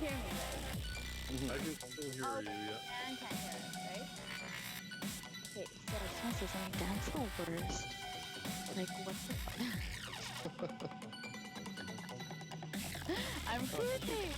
hear me, right? I can still hear you, yeah. And can't hear us, right? Okay, so I just want to say something. Dan's the worst. Like, what the fuck? I'm kidding.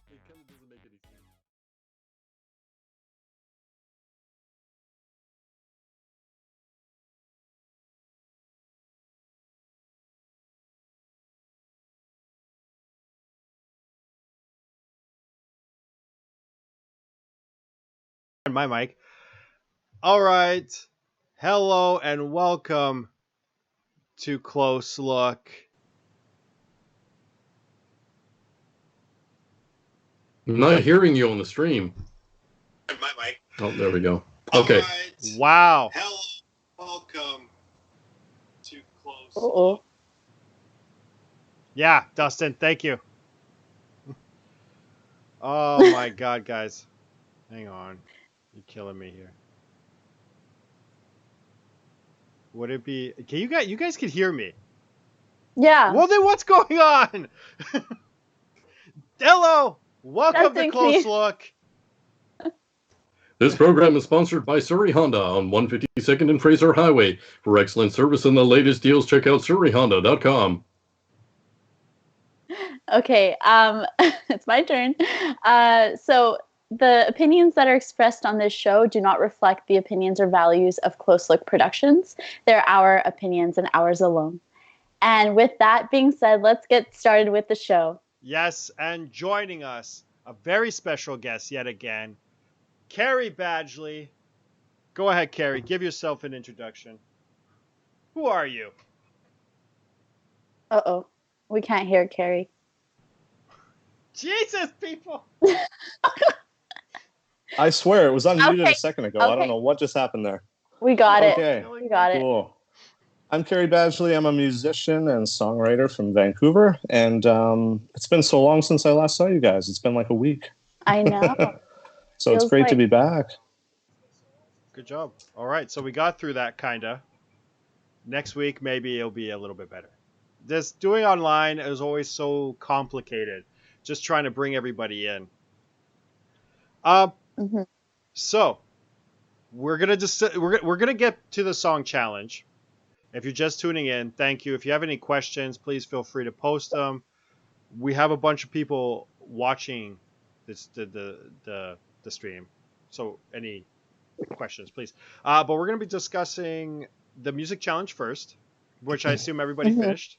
It kind of doesn't make any sense. My mic. All right. Hello and welcome to Close Look. I'm not hearing you on the stream. My mic. Oh, there we go. Okay. Right. Wow. Hello. Welcome to Close Look. Yeah, Dustin, thank you. Oh my god, guys. Hang on. You're killing me here. Would it be can you guys can hear me? Yeah. Well then what's going on? Hello! Welcome to Dustin, Close Look. This program is sponsored by Surrey Honda on 152nd and Fraser Highway. For excellent service and the latest deals, check out surreyhonda.com. Okay, it's my turn. So the opinions that are expressed on this show do not reflect the opinions or values of Close Look Productions. They're our opinions and ours alone. And with that being said, let's get started with the show. Yes, and joining us, a very special guest yet again, Carrie Badgley. Go ahead, Carrie. Give yourself an introduction. Who are you? Uh-oh. We can't hear Carrie. Jesus, people! I swear, it was unmuted Okay, a second ago. okay. I don't know what just happened there. We got Okay. it. We got it. Cool. I'm Carrie Badgley. I'm a musician and songwriter from Vancouver. And it's been so long since I last saw you guys. It's been like a week. I know. So it's Feels great to like- be back. Good job. All right, so we got through that kinda. Next week maybe it'll be a little bit better. This doing online is always so complicated. Just trying to bring everybody in. Mhm. So we're gonna get to the song challenge. If you're just tuning in, thank you. If you have any questions, please feel free to post them. We have a bunch of people watching the stream, so any questions, please. But we're gonna be discussing the music challenge first, which I assume everybody Mhm. finished.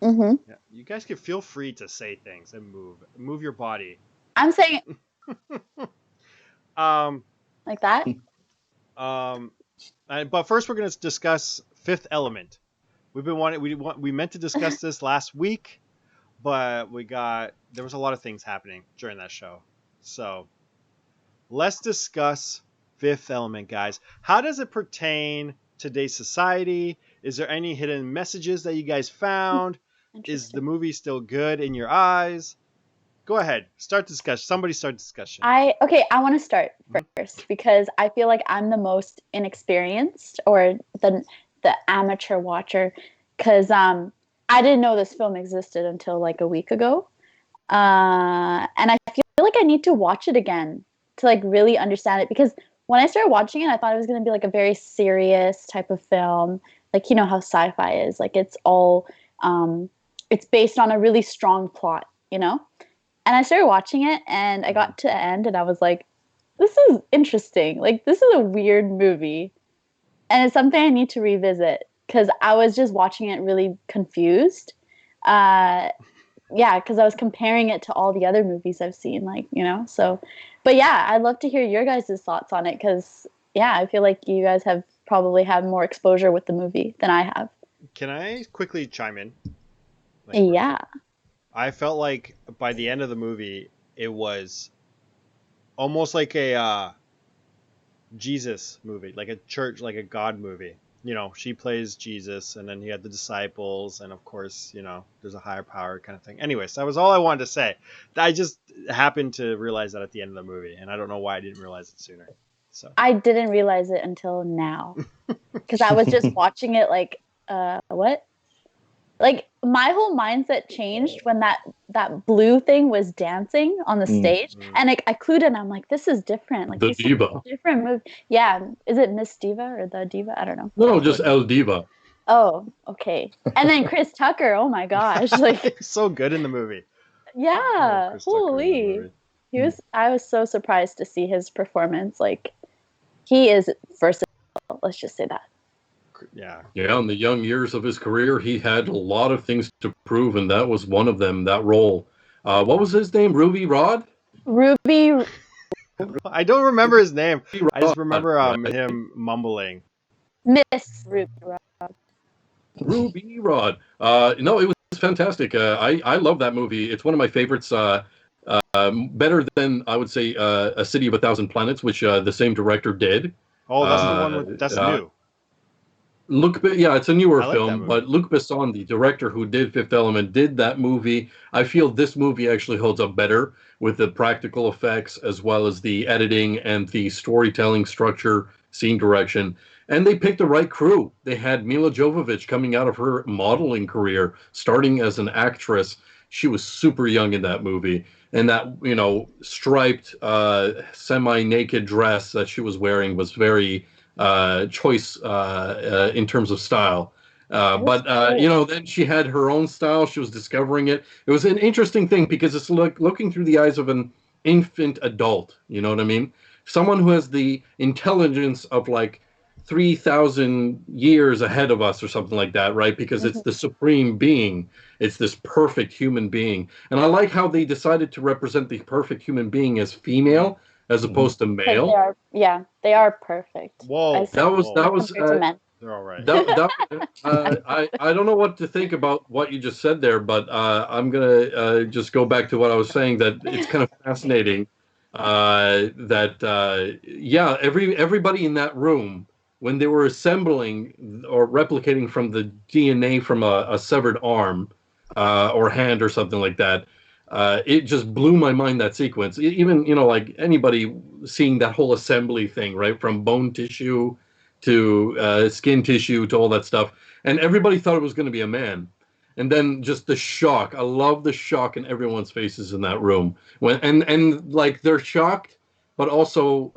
Mhm. Yeah, you guys can feel free to say things and move your body. I'm saying Um, like that. but first we're gonna discuss Fifth Element. We meant to discuss this last week, but there was a lot of things happening during that show. So let's discuss Fifth Element, guys. How does it pertain to today's society? Is there any hidden messages that you guys found? Is the movie still good in your eyes? Go ahead, start discussion. Somebody start discussion. I want to start first because I feel like I'm the most inexperienced or the amateur watcher because I didn't know this film existed until like a week ago, and I feel like I need to watch it again to like really understand it because when I started watching it, I thought it was going to be like a very serious type of film, like you know how sci-fi is, like it's all it's based on a really strong plot, you know. And I started watching it and I got to the end and I was like, this is interesting. Like, this is a weird movie. And it's something I need to revisit because I was just watching it really confused. Yeah, because I was comparing it to all the other movies I've seen, like, you know, so. But yeah, I'd love to hear your guys' thoughts on it because, yeah, I feel like you guys have probably had more exposure with the movie than I have. Can I quickly chime in? Yeah. I felt like by the end of the movie, it was almost like a Jesus movie, like a church, like a God movie. You know, she plays Jesus, and then you had the disciples, and of course, you know, there's a higher power kind of thing. Anyways, that was all I wanted to say. I just happened to realize that at the end of the movie, and I don't know why I didn't realize it sooner. So I didn't realize it until now because I was just watching it like, what? Like my whole mindset changed when that blue thing was dancing on the stage, and I clued in. I'm like, this is different. Like The this Diva. is a different movie. Yeah, is it Miss Diva or the Diva? I don't know. No, just El Diva. Oh, okay. And then Chris Tucker. Oh my gosh, like so good in the movie. yeah, Chris Tucker in the holy. movie. He was. I was so surprised to see his performance. Like he is versatile. Let's just say that. Yeah. Yeah, in the young years of his career, he had a lot of things to prove, and that was one of them, that role. What was his name? Ruby Rod? Ruby. I don't remember his name. I just remember Right. him mumbling. Miss Ruby. Ruby Rod. No, it was fantastic. I love that movie. It's one of my favorites. Better than, I would say, A City of a Thousand Planets, which the same director did. Oh, that's the one with that's new. Yeah, it's a newer I like that film, movie. but Luc Besson, the director who did Fifth Element, did that movie. I feel this movie actually holds up better with the practical effects as well as the editing and the storytelling structure, scene direction. And they picked the right crew. They had Mila Jovovich coming out of her modeling career, starting as an actress. She was super young in that movie. And that, you know, striped, semi-naked dress that she was wearing was very choice in terms of style. But you know, then she had her own style. She was discovering it. It was an interesting thing because it's looking through the eyes of an infant adult. You know what I mean? Someone who has the intelligence of like 3,000 years ahead of us or something like that, right? Because it's the supreme being. It's this perfect human being. And I like how they decided to represent the perfect human being as female as opposed to male. They are perfect. Whoa, That was compared to men. they're all right. I don't know what to think about what you just said there, but I'm gonna just go back to what I was saying. That it's kind of fascinating that everybody in that room, when they were assembling or replicating from the DNA from a severed arm or hand or something like that, It just blew my mind, that sequence. Even, like anybody seeing that whole assembly thing, right, from bone tissue to skin tissue to all that stuff, and everybody thought it was going to be a man. And then just the shock. I love the shock in everyone's faces in that room when and like they're shocked, but also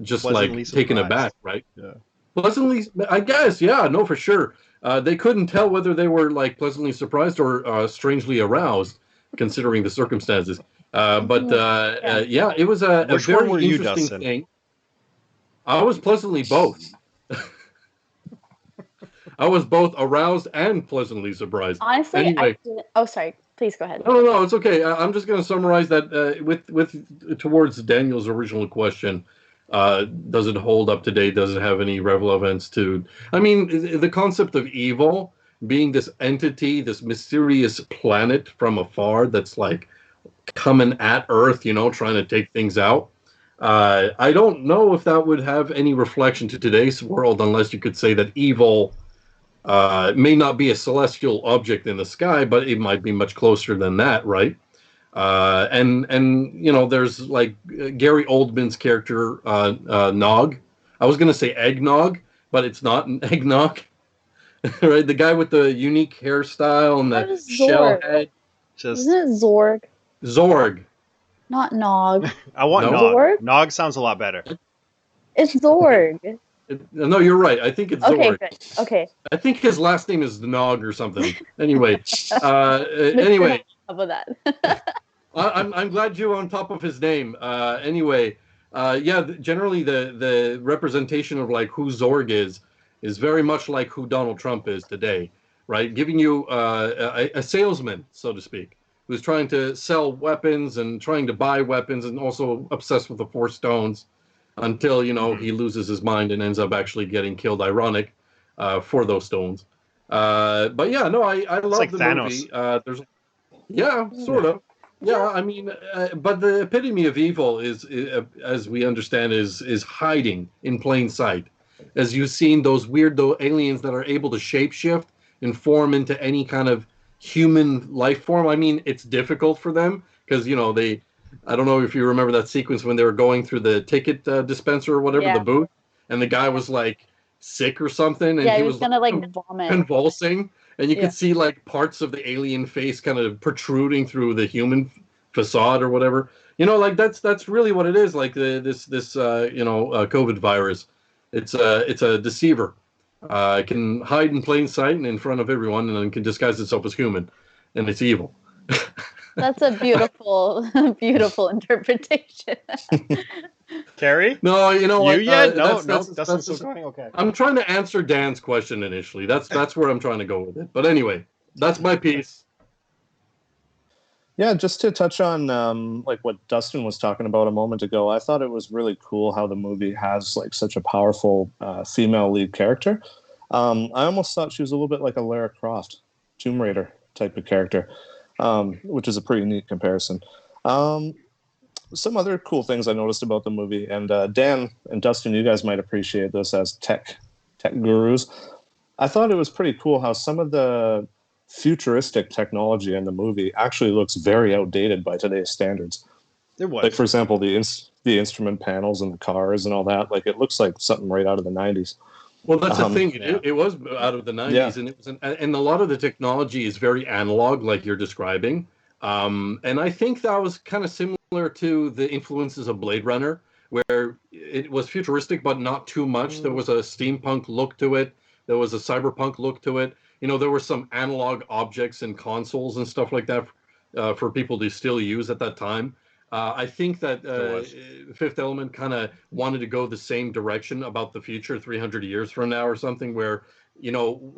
just Pleasantly like taken surprised. aback, right? Yeah. Pleasantly, I guess, yeah, no, for sure. They couldn't tell whether they were like pleasantly surprised or strangely aroused, considering the circumstances. Yeah, it was a Which one very were you, interesting Dustin? thing. I was pleasantly both. I was both aroused and pleasantly surprised. Honestly, Anyway, oh, sorry. Please go ahead. no, it's okay. I'm just going to summarize that with towards Daniel's original question. Does it hold up today? Does it have any relevance to? I mean, the concept of evil being this entity, this mysterious planet from afar that's like coming at Earth, trying to take things out. I don't know if that would have any reflection to today's world, unless you could say that evil may not be a celestial object in the sky, but it might be much closer than that, right? And there's like Gary Oldman's character Nog. I was gonna say eggnog, but it's not an eggnog, right? The guy with the unique hairstyle and That the is shell Zorg. head. Just Isn't it Zorg? Zorg. Not Nog. I want No? Nog. Zorg? Nog sounds a lot better. It's Zorg. No, you're right. I think it's Okay, Zorg. good. Okay. I think his last name is Nog or something. Anyway, Mr. Uh, How about that? I'm glad you're on top of his name. Anyway, yeah, generally the representation of like who Zorg is very much like who Donald Trump is today, right? Giving you a salesman, so to speak, who's trying to sell weapons and trying to buy weapons and also obsessed with the Four Stones until he loses his mind and ends up actually getting killed. Ironic for those stones. But yeah, no, I love like the Thanos. movie. Yeah, sort of. Yeah, I mean, but the epitome of evil is, as we understand, is hiding in plain sight. As you've seen those weirdo aliens that are able to shapeshift and form into any kind of human life form. I mean, it's difficult for them because they. I don't know if you remember that sequence when they were going through the ticket dispenser or whatever, Yeah. the booth, and the guy was like sick or something, and Yeah, he was was gonna like like vomit. convulsing, and you Yeah. could see like parts of the alien face kind of protruding through the human facade or whatever. Like that's really what it is. Like this COVID virus. It's a deceiver. It can hide in plain sight and in front of everyone, and then can disguise itself as human, and it's evil. That's a beautiful, beautiful interpretation. Carrie? No, you know what? yet? No, That's Dustin's still going? Okay. I'm trying to answer Dan's question initially. That's where I'm trying to go with it. But anyway, that's my piece. Yeah, just to touch on like what Dustin was talking about a moment ago, I thought it was really cool how the movie has like such a powerful female lead character. I almost thought she was a little bit like a Lara Croft, Tomb Raider type of character, which is a pretty neat comparison. Some other cool things I noticed about the movie, and Dan and Dustin, you guys might appreciate this as tech gurus. I thought it was pretty cool how some of the futuristic technology in the movie actually looks very outdated by today's standards. There was. Like, for example, the instrument panels and the cars and all that. Like, it looks like something right out of the 90s. Well, that's the thing. Yeah. It was out of the 90s, Yeah. and it was, and a lot of the technology is very analog, like you're describing. And I think that was kind of similar to the influences of Blade Runner, where it was futuristic, but not too much. There was a steampunk look to it. There was a cyberpunk look to it. There were some analog objects and consoles and stuff like that for people to still use at that time. I think that Fifth Element kind of wanted to go the same direction about the future 300 years from now or something, where,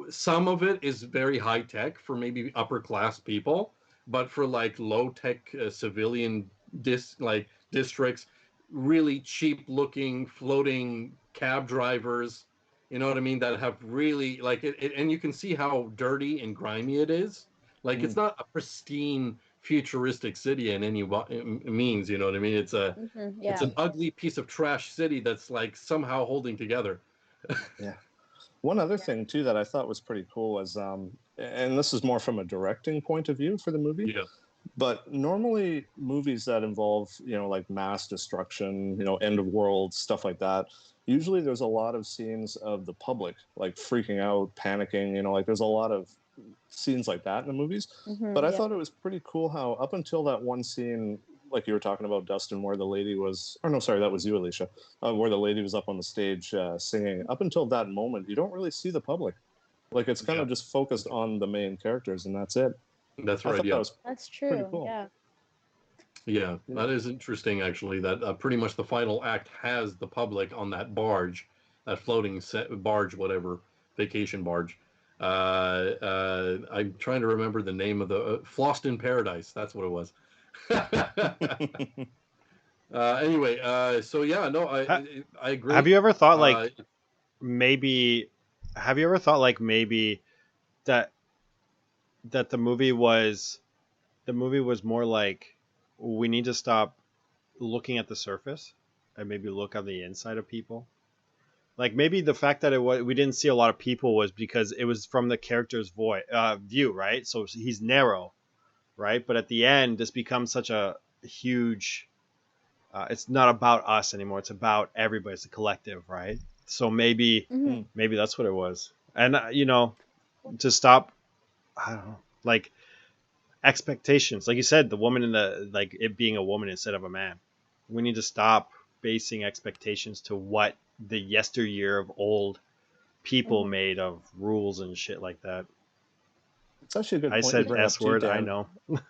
some of it is very high tech for maybe upper class people, but for like low tech civilian districts, really cheap looking floating cab drivers, you know what I mean, that have really like it, and you can see how dirty and grimy it is. Like it's not a pristine futuristic city in any means, you know what I mean? It's Yeah. an ugly piece of trash city that's like somehow holding together. Yeah. One other thing too that I thought was pretty cool is, and this is more from a directing point of view for the movie. Yeah. But normally movies that involve, like mass destruction, end of world, stuff like that, usually there's a lot of scenes of the public like freaking out, panicking, like there's a lot of scenes like that in the movies. But I Yeah. thought it was pretty cool how up until that one scene, like you were talking about, Dustin, where the lady was, or no, sorry, that was you, Alicia, where the lady was up on the stage singing. Up until that moment, you don't really see the public. Like it's kind Yeah. of just focused on the main characters, and that's it. That's I right. thought that Yeah. was That's pretty true. cool. Yeah. Yeah, Yeah. that is interesting, actually. That pretty much the final act has the public on that barge, that floating barge, whatever, vacation barge. I'm trying to remember the name of the Flossed in Paradise. That's what it was. Anyway, so yeah, no, Ha- I agree. Have you ever thought Uh, maybe? Have you ever thought maybe that the movie was more like we need to stop looking at the surface and maybe look on the inside of people? Like maybe the fact that we didn't see a lot of people was because it was from the character's view, right? So he's narrow, right? But at the end, this becomes such a huge. It's not about us anymore. It's about everybody. It's a collective, right? So maybe Hmm. maybe that's what it was. And to stop, I don't know, like expectations. Like you said, the woman in the like it being a woman instead of a man. We need to stop basing expectations to what the yesteryear of old people Hmm. made of rules and shit like that. It's actually a good I point you said bring up S too, word. I Dan. know.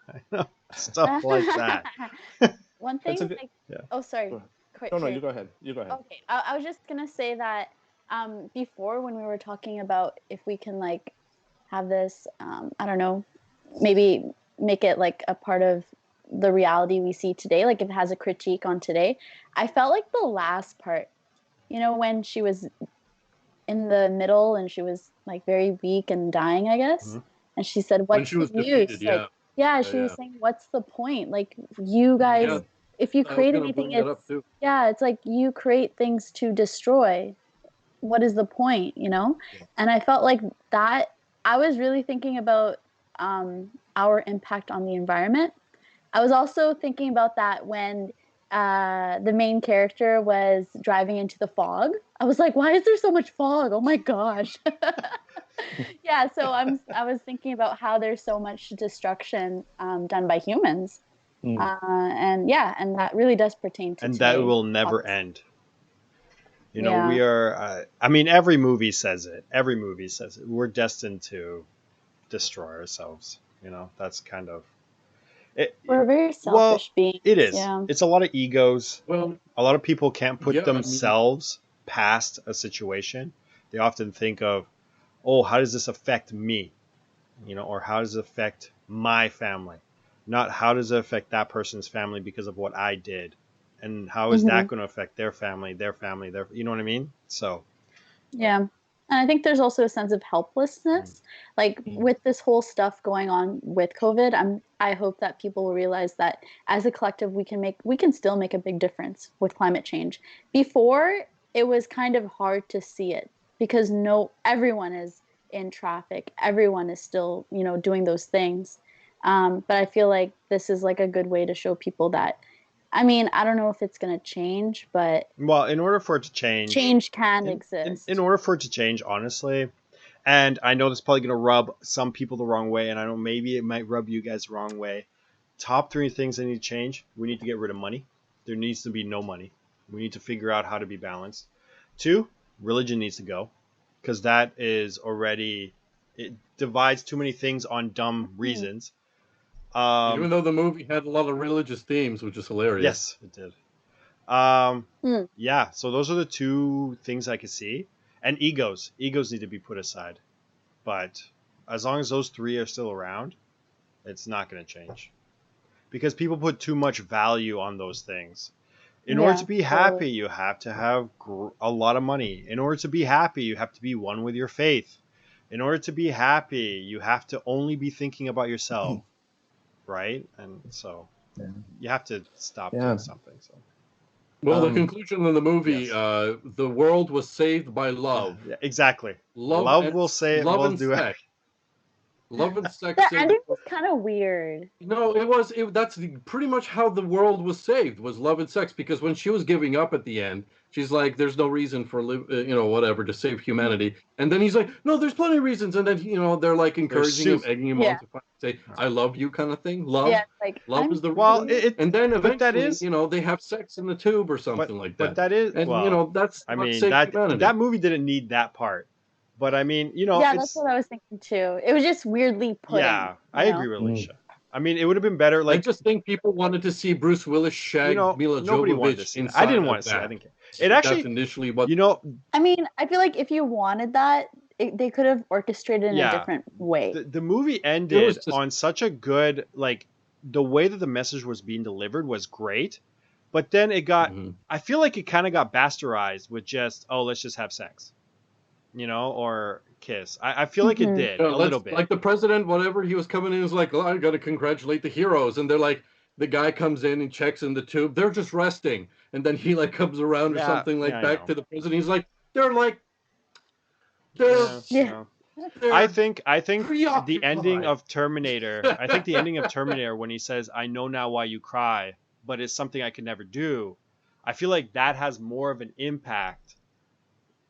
I know stuff like that. One That's a thing, good. like, Yeah. oh, sorry, Go ahead. quite No, no, sure. you go ahead. You go ahead. Okay, I was just gonna say that before when we were talking about if we can like have this, I don't know, maybe make it like a part of the reality we see today, like if it has a critique on today. I felt like the last part, when she was in the middle and she was like very weak and dying, I guess. Mhm. And she said, when "What's she the was defeated, use?" Like, yeah, yeah, yeah, she was yeah, saying, "What's the point? Like, you yeah. guys, if you I was create gonna anything, bring that up it's too. yeah, it's like you create things to destroy. What is the point, you know?" Yeah. And I felt like that. I was really thinking about our impact on the environment. I was also thinking about that when the main character was driving into the fog. I was like, why is there so much fog? Oh my gosh. Yeah, so I was thinking about how there's so much destruction done by humans. Mm. And yeah, and that really does pertain to And that today, will never obviously. end. Yeah. We are. I mean, every movie says it. Every movie says it. We're destined to destroy ourselves. That's kind of it. We're very Well, selfish beings. it is. Yeah. It's a lot of egos. Well, A lot of people can't put yeah, I mean, themselves past a situation. They often think of, oh, how does this affect me? Or how does it affect my family? Not how does it affect that person's family because of what I did, and how is Hmm. that going to affect their family, their, you know what I mean? So, Yeah. And I think there's also a sense of helplessness. Like Mm. with this whole stuff going on with COVID, I hope that people will realize that as a collective we can still make a big difference with climate change. Before it was kind of hard to see it because no everyone is in traffic. Everyone is still, doing those things. But I feel like this is like a good way to show people that I don't know if it's going to change, but well, in order for it to change, change can in exist. order for it to change, honestly, and I know this is probably going to rub some people the wrong way, and I know maybe it might rub you guys the wrong way. Top three things that need to change: we need to get rid of money. There needs to be no money. We need to figure out how to be balanced. Two, religion needs to go, because that is already it divides too many things on dumb Hmm. reasons. even though the movie had a lot of religious themes, which is hilarious. Yes, it did. Um, Hmm. yeah, so those are the two things I could see. And egos need to be put aside. But as long as those three are still around, it's not going to change because people put too much value on those things. In order to Yeah, be happy, totally. you have to have a lot of money. In order to be happy, you have to be one with your faith. In order to be happy, you have to only be thinking about yourself, right? And so Yeah. you have to stop Yeah. doing something. So Well, the Um, conclusion of the movie, yes, the world was saved by love, yeah, exactly. love Love and will say love will and do. sex. Love and sex The saved. ending was kind of weird. No, it was. That's pretty much how the world was saved, was love and sex. Because when she was giving up at the end, she's like, "There's no reason for whatever, to save humanity." And then he's like, "No, there's plenty of reasons." And then they're like encouraging him, soup. egging him Yeah. on to say, "I love you," kind of thing. Yeah, Love, it's like love I'm is the Well, reason. it And then but that eventually, is they have sex in the tube or but something like but that. that is And well. that's I what mean saved that humanity. movie didn't need that part, but I mean yeah, that's it's what I was thinking too. It was just weirdly put in, yeah. I agree with Mm. Alicia. I mean it would have been better I like just think people wanted to see Bruce Willis shag Mila nobody wanted to Jovovich see that. I didn't inside a want to see. It. I bath. think I it think that's actually initially what. I mean, I feel like if you wanted that, they could have orchestrated in a Yeah. different way. The movie It ended was just on such a good like the way that the message was being delivered was great, but then it got Mhm. I feel like it kind of got bastardized with just let's just have sex, or kiss. I feel like it Mhm. did a little Let's bit. like the president, whatever he was coming in, was like, "Oh, I got to congratulate the heroes," and they're like, the guy comes in and checks in the tube. They're just resting, and then he like comes around or Yeah, something yeah, like I back know. to the president. He's like, they're Yeah, Yeah. no. I they're think the ending preoccupied. of Terminator. I think the ending of Terminator when he says, "I know now why you cry, but it's something I could never do." I feel like that has more of an impact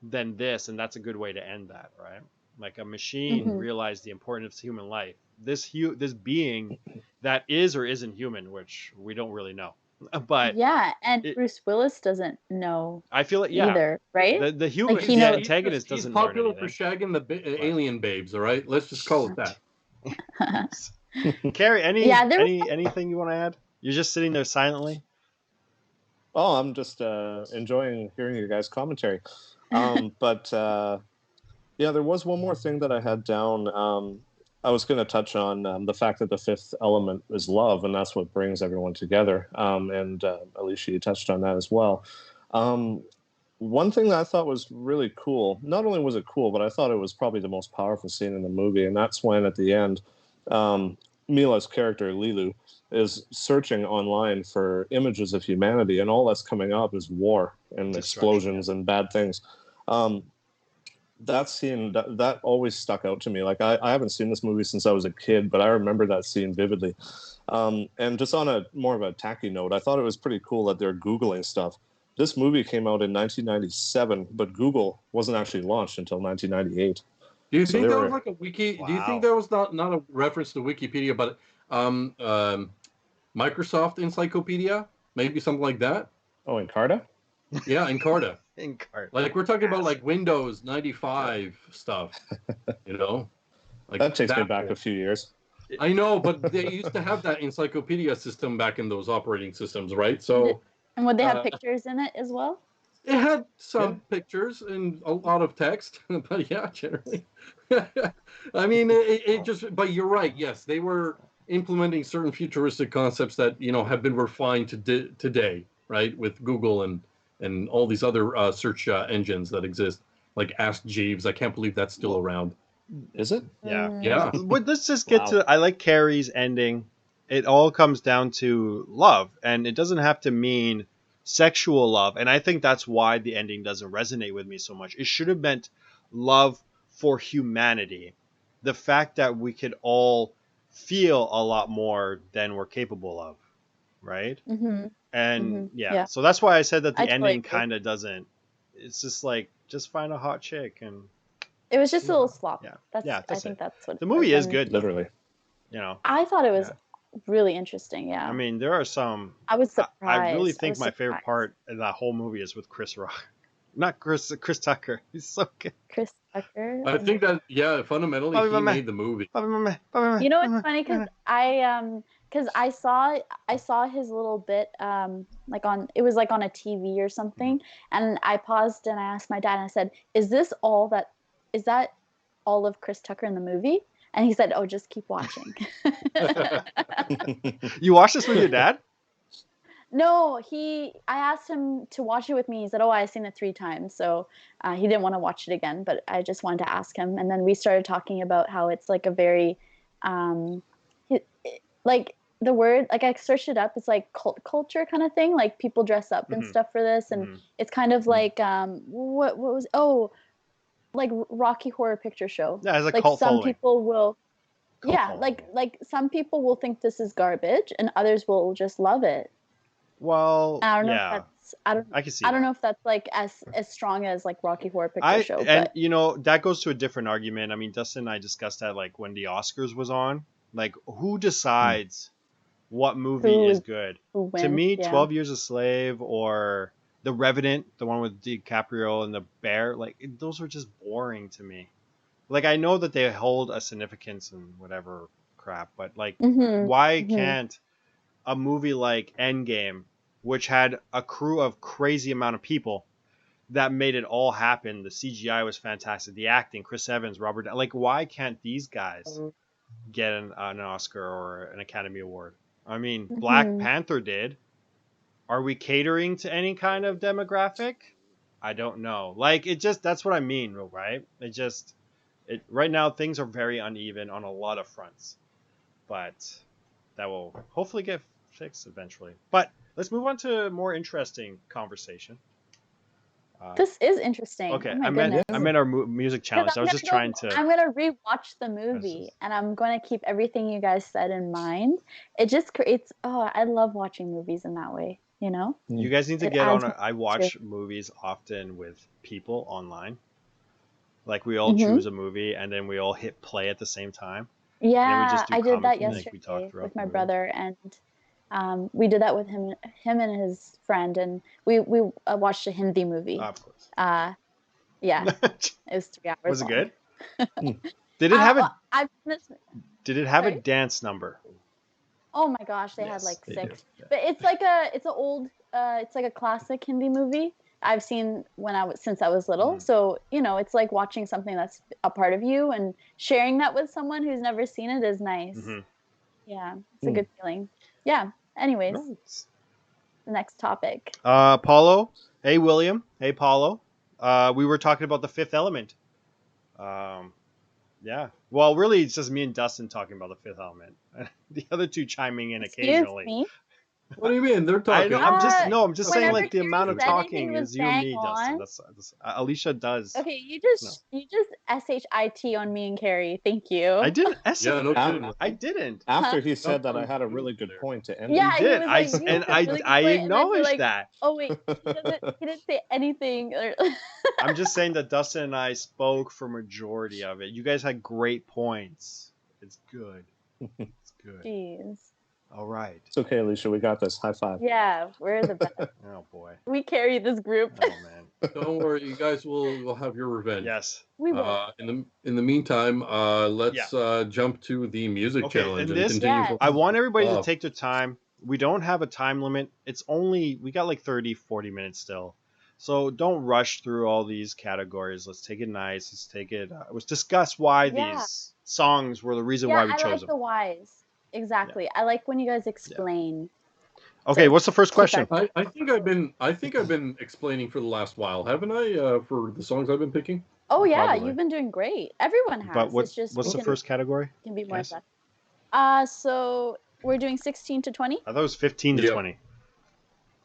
than this, and that's a good way to end that, right? Like a machine Mhm. realized the importance of human life. This being that is or isn't human, which we don't really know, but Yeah, and it. Bruce Willis doesn't know I feel like either, right? the Like human he the knows. antagonist He's doesn't learn popular for anything, shagging the but alien babes. All right, let's just call it that. Carrie, Yeah, there was. anything you want to add? You're just sitting there silently. Oh, I'm just enjoying hearing your guys' commentary. But yeah, there was one more thing that I had down. I was going to touch on the fact that the fifth element is love, and that's what brings everyone together. And Alicia, you touched on that as well. Um, One thing that I thought was really cool, not only was it cool, but I thought it was probably the most powerful scene in the movie, and that's when at the end, um, Mila's character, Lilu, is searching online for images of humanity, and all that's coming up is war and Destruction. explosions and bad things. Um, that scene that always stuck out to me. Like I haven't seen this movie since I was a kid, but I remember that scene vividly. And just on a more of a tacky note, I thought it was pretty cool that they're Googling stuff. This movie came out in 1997, but Google wasn't actually launched until 1998. Do you So think they that was were, like a wiki? Do you think Wow. that was not a reference to Wikipedia, but um, um, Microsoft Encyclopedia, maybe something like that? oh, Encarta? Yeah, Encarta. Incart. Like we're talking about Ass. like Windows 95 stuff, like That takes me that back a old. few years. I know, but they used to have that encyclopedia system back in those operating systems, right? And So and would they have uh, pictures in it as well? it had Yeah. some pictures and a lot of text, but yeah, generally. I mean, it just, but you're right. Yes, they were implementing certain futuristic concepts that, have been refined to today, right? With Google and all these other search engines that exist, like Ask Jeeves. I can't believe that's still Well, around. Is it? yeah. Mm. Yeah. But let's just get Wow. to. I like Carrie's ending. It all comes down to love, and it doesn't have to mean sexual love. And I think that's why the ending doesn't resonate with me so much. It should have meant love for humanity. The fact that we could all feel a lot more than we're capable of, right? Mhm. And Mhm. yeah, Yeah, so that's why I said that I the totally ending agree. kind of doesn't. It's just like just find a hot chick and It was just a little yeah, sloppy. yeah, I that's it. think that's what it The was. movie is And good though. Literally. I thought it was Yeah. really interesting. I Yeah. mean, there are some. I was I really surprised. I think was my favorite surprised. part of that whole movie is with Chris Rock, not Chris Tucker. He's so good. Chris Tucker. I think that, yeah, fundamentally, Bobby he Mama, made the movie. Bobby Mama, Bobby Mama, You know what's Mama, funny? Because Mama. I saw his little bit like on it was like on a TV or something, and I paused and I asked my dad and I said, is that all of Chris Tucker in the movie? And he said, oh, just keep watching. You watched this with your dad? No, I asked him to watch it with me. He said, oh, I've seen it 3 times. So he didn't want to watch it again, but I just wanted to ask him. And then we started talking about how it's like a very, like the word, like I searched it up, it's like culture kind of thing. Like people dress up and Mhm. stuff for this. And Mhm. it's kind of like, what was, like Rocky Horror Picture Show. Yeah, it's a Like cult some following. people will, Yeah, Come like some people will think this is garbage, and others will just love it. Well, I don't know if yeah, that's I don't I can see I don't that. know if that's like as strong as like Rocky Horror Picture Show, And but that goes to a different argument. I mean, Dustin and I discussed that like when the Oscars was on. Like, who decides what movie who is is good? who To wins? me, Yeah. 12 Years a Slave or The Revenant, the one with DiCaprio and the bear, like those are just boring to me. Like, I know that they hold a significance and whatever crap, but like, Mhm. why Mhm. can't a movie like Endgame, which had a crew of crazy amount of people that made it all happen. The CGI was fantastic. The acting, Chris Evans, Robert, like why can't these guys get an Oscar or an Academy Award? I mean, Black Mhm. Panther did. Are we catering to any kind of demographic? I don't know. Like it just that's what I mean, right? It right now things are very uneven on a lot of fronts, but that will hopefully get fixed eventually. But let's move on to a more interesting conversation. Uh, This is interesting. Oh Okay, my goodness. I meant our music Because challenge. I was just trying to. I'm gonna rewatch the That's movie, just, and I'm gonna keep everything you guys said in mind. It just creates. Oh, I love watching movies in that way. You know, you guys need to it get on. adds more I to. watch movies often with people online. Like we all Hmm. choose a movie and then we all hit play at the same time, and then we Yeah, just do I did that comments. Like we talk yesterday throughout with the my movie. brother, and we did that with him and his friend, and we watched a Hindi movie. Of course. Uh, yeah, it was 3 hours Was it long. good? Did it have a Well, I've this. Did it have a Sorry. dance number? Oh my gosh, they had Yes, like they do. six. But it's an old it's like a classic Hindi movie I've seen when since I was little. Mhm. So, it's like watching something that's a part of you, and sharing that with someone who's never seen it is nice. Mhm. Yeah, it's a good feeling. Yeah. Anyways, No. the next topic. Paulo. Hey, William. Hey, Paulo. We were talking about the Fifth Element. Um, Yeah. Well, really, it's just me and Dustin talking about the Fifth Element. The other two chiming in Excuse occasionally. me. What do you mean? They're I talking. know. I'm just Uh no. I'm just saying Whenever like the Carrie amount of said anything talking was is you and bang me, Dustin. on. That's Alicia does. Okay, No, you just shit on me and Carrie. Thank I you. didn't. Yeah, no kidding. I didn't. Huh? After he Not said that, I on had a you really good there. point to end it. You Yeah, he did. was like, "You had a really good I point," and then you're acknowledge like, that. "Oh wait, he didn't say anything." I'm just saying that Dustin and I spoke for majority of it. You guys had great points. It's good. It's good. Jeez. All right. It's okay, Alicia. We got this. High five. Yeah, we're the best. Oh boy. We carry this group. Oh man. Don't worry, you guys will have your revenge. Yes. We will. In the meantime, let's jump to the music Okay, challenge and and this continue. Yes. I want everybody to Bob. take their time. We don't have a time limit. We got like 30, 40 minutes still. So don't rush through all these categories. Let's take it nice. Let's discuss why Yeah. these songs were the reason Yeah, why we I chose like them. the whys. Exactly. I like when you guys explain. Okay, what's the first keep question? I think I've been explaining for the last while, haven't I? For the songs I've been picking. Oh yeah, Probably. you've been doing great. Everyone has. But It's just what's we the first category? can be more Yes. effective. So we're doing 16 to 20. I thought it was 15 to Yep. 20.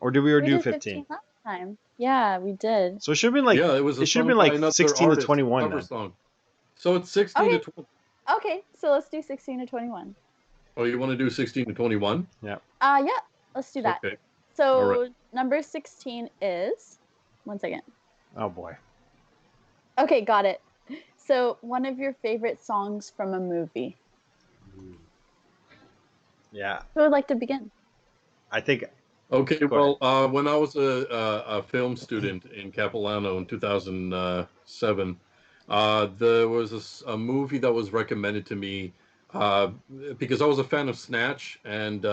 Or did we We do did 15? last time. Yeah, we did. So it should have been like Yeah, it was a should have song been by like another 16 to artist, 21 cover then. song. So it's 16 to Okay. 20. Okay, so let's do 16 to 21. Oh, you want to do 16 to 21? Yeah, let's do that. Okay. So All right. number 16 is 1 second. Oh boy. Okay, got it. So one of your favorite songs from a movie. Yeah, Who would like to begin? I think Okay, Go well, when I was a film student in Capilano in 2007, there was a movie that was recommended to me because I was a fan of Snatch and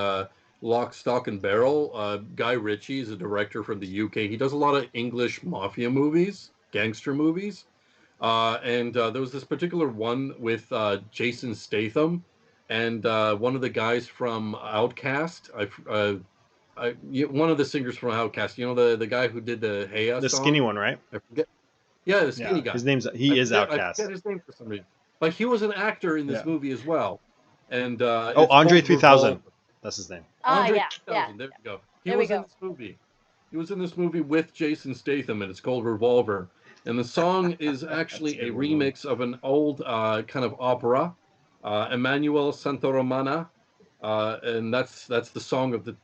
Lock, Stock, and Barrel. Guy Ritchie is a director from the UK. He does a lot of English mafia movies, gangster movies. And there was this particular one with Jason Statham and one of the guys from Outcast. One of the singers from Outkast, the guy who did the Hey Ya the song. skinny one, right? I forget. Yeah, the skinny guy. His name's I is forget Outcast. his name for some reason. But he was an actor in this Yeah. movie as well. And Oh, it's Andre called 3000. Revolver. That's his name. Andre Yeah. 3000. There we go. He There we was in go. this movie. He was in this movie with Jason Statham, and it's called Revolver. And the song is actually a remix of an old kind of opera. Emmanuel Santa Romana, and that's the song of the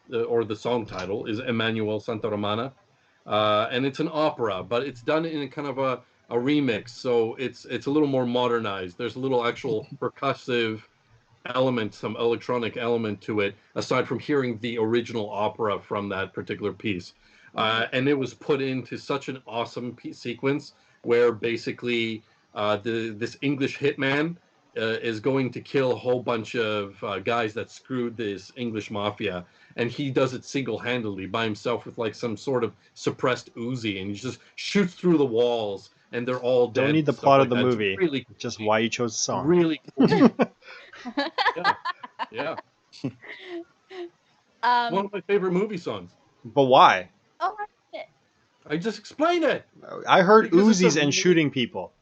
song title is Emmanuel Santa Romana, and it's an opera, but it's done in kind of a remix, so it's a little more modernized. There's a little actual percussive element, some electronic element to it, aside from hearing the original opera from that particular piece. And it was put into such an awesome sequence where basically this English hitman is going to kill a whole bunch of guys that screwed this English mafia, and he does it single-handedly by himself with like some sort of suppressed Uzi, and he just shoots through the walls, and they're all dead. Don't need the and stuff plot like of the that. It's movie. really Just why you chose the song. really cool. Yeah, yeah. One of my favorite movie songs. But why? Oh, I get it. I just explained it. I heard Because it's Uzis a and shooting people.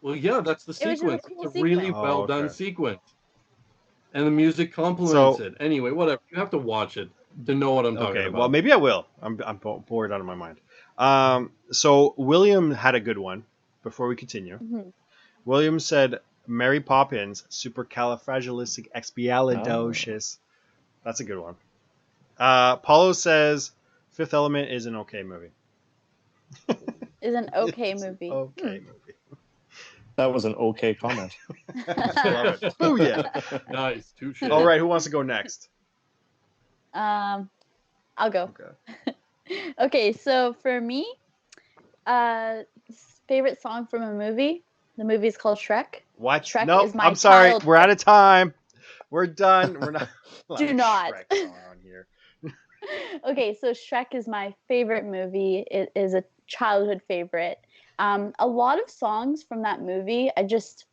Well, yeah, that's the It was a really sequence. cool It's a really sequence. well done okay. sequence, and the music complements So it. Anyway, whatever. You have to watch it to know what I'm talking okay, about. well maybe I will. I'm bored out of my mind. So William had a good one. Before we continue, Mhm. William said Mary Poppins supercalifragilisticexpialidocious. That's a good one. Paulo says Fifth Element is an okay movie. Is an okay It's an movie. okay movie. That was an okay comment. Love it. Boo yeah. Nice, touche. All right, who wants to go next? I'll go. Okay. Okay, so for me, favorite song from a movie. The movie is called Shrek. What? Shrek Nope. is my I'm sorry. childhood. We're out of time. We're done. We're not. Do not. Shrek song on here. Okay, so Shrek is my favorite movie. It is a childhood favorite. A lot of songs from that movie, I just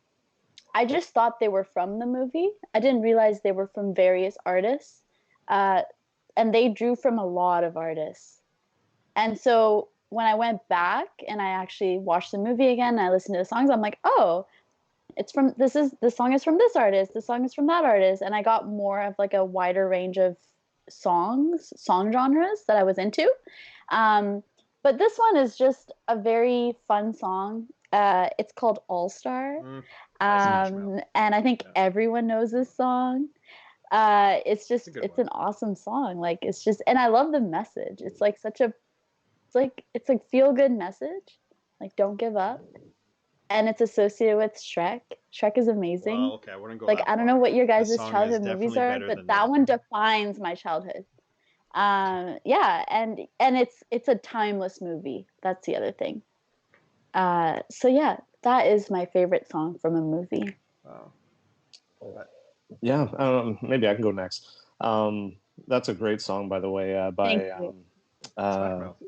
thought they were from the movie. I didn't realize they were from various artists, and they drew from a lot of artists. And so when I went back and I actually watched the movie again, and I listened to the songs. I'm like, oh, the song is from this artist. The song is from that artist, and I got more of like a wider range of song genres that I was into. But this one is just a very fun song. It's called All Star. And I think everyone knows this song. It's an awesome song. Like it's just, and I love the message. It's like it's like feel good message. Like don't give up. And it's associated with Shrek. Shrek is amazing. Well, okay, I wouldn't go. Like I don't know what your guys' song is childhood movies definitely are, better but than that that. one defines my childhood. Yeah, and it's a timeless movie. That's the other thing. So yeah, that is my favorite song from a movie. Wow. Yeah, maybe I can go next. That's a great song, by the way. By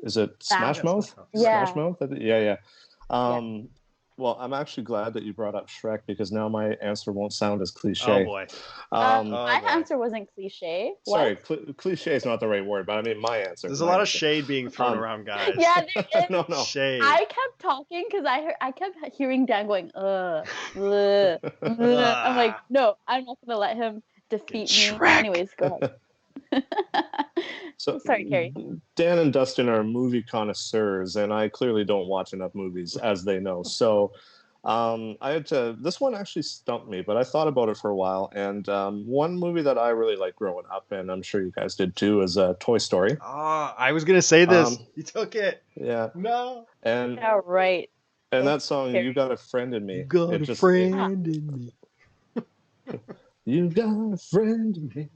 is it Smash Mouth? Yeah. Smash Mouth? Yeah. Well, I'm actually glad that you brought up Shrek because now my answer won't sound as cliche. Oh boy. My answer wasn't cliche. Sorry, cliche is not the right word, but I mean my answer. There's a lot of shade being thrown around, guys. Yeah, there is. No. Shade. I kept talking because I kept hearing Dan going, ugh. I'm like, no, I'm not gonna let him defeat me. Anyways, go ahead. So, sorry, Carrie. Dan and Dustin are movie connoisseurs, and I clearly don't watch enough movies, as they know. So, I had to. This one actually stumped me, but I thought about it for a while. And one movie that I really liked growing up, and I'm sure you guys did too, is Toy Story. I was gonna say this. You took it. Yeah. No. And yeah, right. And that song, "You Got a Friend in Me." You got a friend in me. You got a friend in me.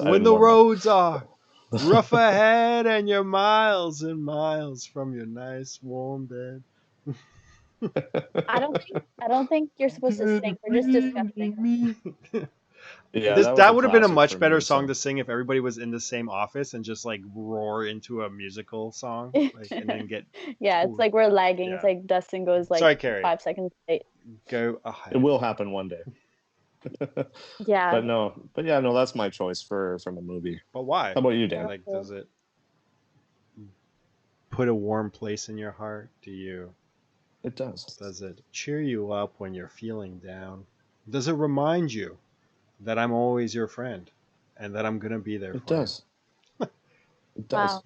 When the roads are rough ahead and you're miles and miles from your nice warm bed. I don't think you're supposed to sing. We're just discussing. Yeah, that would have been a much better song to sing if everybody was in the same office and just like roar into a musical song, like, and then get. Yeah, it's like we're lagging. Yeah. It's like Dustin goes like Sorry, Carrie. 5 seconds late. Go ahead. It will happen one day. Yeah. But yeah, no, that's my choice from a movie. But why? How about you, Dan? Like, does it put a warm place in your heart? Do you? It does. Does it cheer you up when you're feeling down? Does it remind you that I'm always your friend and that I'm gonna be there? It does. It does. Wow.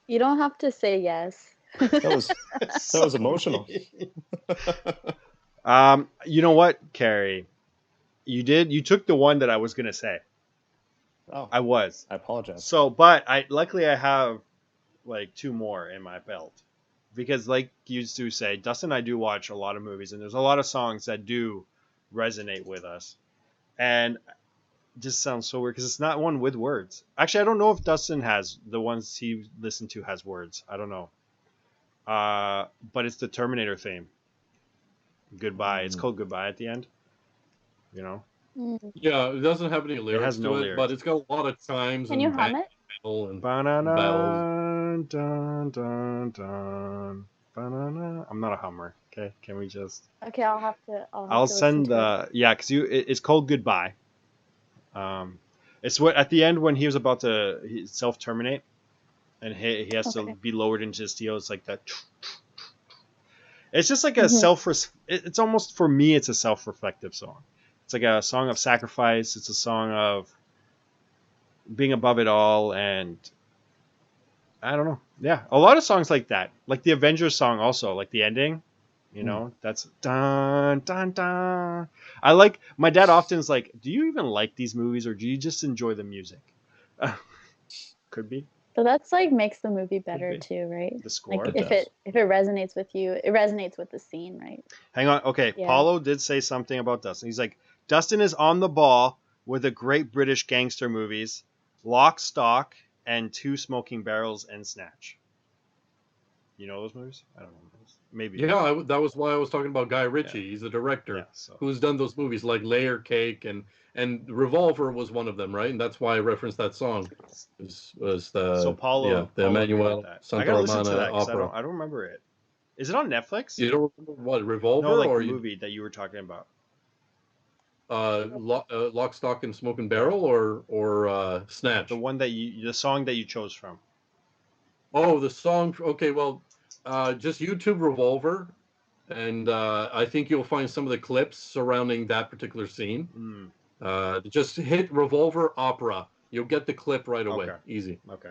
You don't have to say yes. That was emotional. You know what, Carrie? You did. You took the one that I was gonna say. Oh, I was. I apologize. So, but luckily I have like two more in my belt, because like you do say, Dustin and I do watch a lot of movies, and there's a lot of songs that do resonate with us, and it just sounds so weird because it's not one with words. Actually, I don't know if Dustin has the ones he listened to has words. I don't know. But it's the Terminator theme. Goodbye. It's called Goodbye at the end. You know, Mm. Yeah, it doesn't have any it lyrics has no to it, but lyrics. it's got a lot of chimes Can you and hum it? metal and bells. Ba-na-na, dun, dun, dun, ba-na-na. I'm not a hummer. Okay, can we just? Okay, I'll have I'll to listen send to it. the yeah, because it's called Goodbye. Um, it's what at the end when he was about to self terminate, and he has to Okay. be lowered into steel. It's like that. It's just like a Mhm. self. It's almost for me. It's a self-reflective song. It's like a song of sacrifice. It's a song of being above it all, and I don't know. Yeah, a lot of songs like that, like the Avengers song, also like the ending. You know, that's dun dun dun. I like. My dad often is like, "Do you even like these movies, or do you just enjoy the music?" Could be. So that's like makes the movie Could better be too, right? the Like score. It does. if it resonates with you, it resonates with the scene, right? Hang on. Okay, Yeah. Paulo did say something about Dustin. He's like, Dustin is on the ball with the great British gangster movies, Lock, Stock, and Two Smoking Barrels and Snatch. You know those movies? I don't know those. Maybe. Yeah, that was why I was talking about Guy Ritchie. He's the Yeah. director So who's done those movies like Layer Cake and Revolver was one of them, right? And that's why I referenced that song. Was so the Paulo the agreed with Emmanuel that. I gotta listen to Santoromanna that because opera. I don't remember it. Is it on Netflix? You don't remember what No, Revolver like the or you movie that you were talking about. Lock, Stock, and Smoking Yeah, Barrel or the Snatch? one that the song that you chose from. Oh, the song. Okay, well, just YouTube Revolver, and I think you'll find some of the clips surrounding that particular scene. Mm, Just hit Revolver Opera. You'll get the clip right away. okay. Easy. Okay.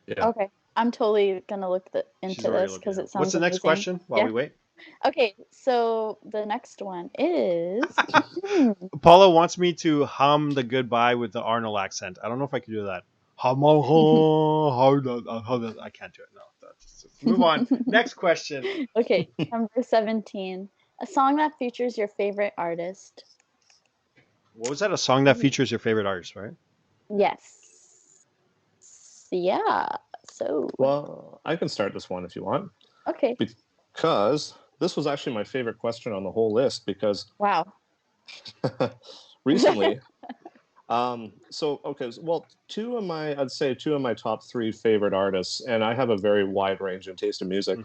Yeah. Okay. I'm totally gonna look She's into already this looking because at it. it What's sounds the next amazing. question while Yeah. we wait? Okay, so the next one is Paula wants me to hum the goodbye with the Arnold accent. I don't know if I can do that. Hum, I can't do it. No. Just move on. Next question. okay, number 17. A song that features your favorite artist. What was that? A song that features your favorite artist, right? Yes. Yeah. So, Well, I can start this one if you want, okay. because this was actually my favorite question on the whole list. Because Wow. recently, well, I'd say two of my top three favorite artists, and I have a very wide range in taste in music.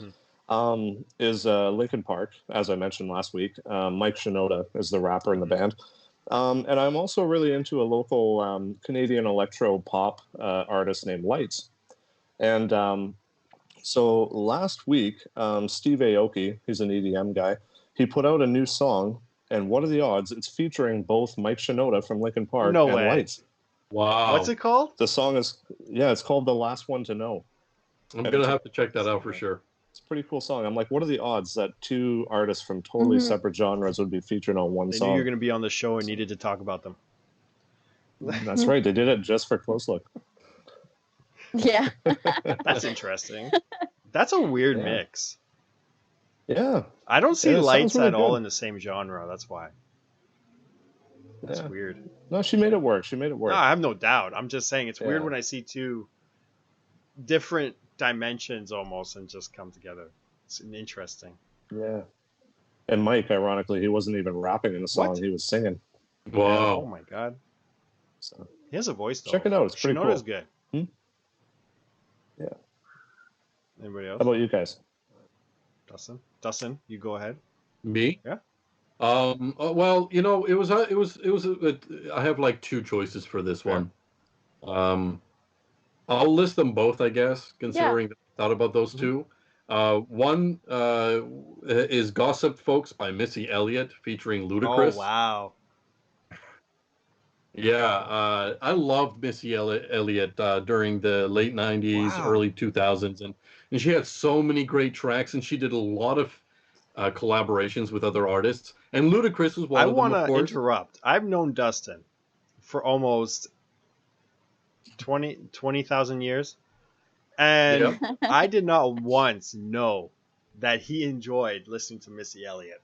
Mm-hmm. Is Linkin Park, as I mentioned last week. Mike Shinoda is the rapper in the band. And I'm also really into a local Canadian electro pop artist named Lights. And so last week, Steve Aoki, he's an EDM guy, he put out a new song. And what are the odds? It's featuring both Mike Shinoda from Linkin Park No and way. Lights. What's Wow. it called? The song is, it's called The Last One to Know. I'm And gonna have to check that out for sure. it's a pretty cool song. I'm like, what are the odds that two artists from totally separate genres would be featured on one They song? knew you were going to be on the show and needed to talk about them. That's right. They did it just for Close Look. Yeah. That's interesting. That's a weird Yeah. mix. Yeah. I don't see Yeah, it Lights sounds really at all good. in the same genre. That's why. That's Yeah. weird. No, she made it work. No, I have no doubt. I'm just saying it's weird Yeah. when I see two different dimensions almost and just come together. It's interesting. Yeah. And Mike, ironically, he wasn't even rapping in the song. What? He was singing. Yeah. Oh Wow. my god. So He has a voice though. check it out. It's pretty Shinoda's cool. good. Yeah. Anybody else? How about you guys? Dustin, you go ahead. Me? Yeah. Well, I have like two choices for this Fair. one. I'll list them both, I guess, considering that I thought about those two. One is Gossip Folks by Missy Elliott featuring Oh Ludacris. wow. Yeah, I loved Missy Elliott during the late 90s, Wow. early 2000s, and she had so many great tracks, and she did a lot of collaborations with other artists. And Ludacris was one I of them, want of to course. interrupt. I've known Dustin for almost 20,000 years. And Yep. I did not once know that he enjoyed listening to Missy Elliott.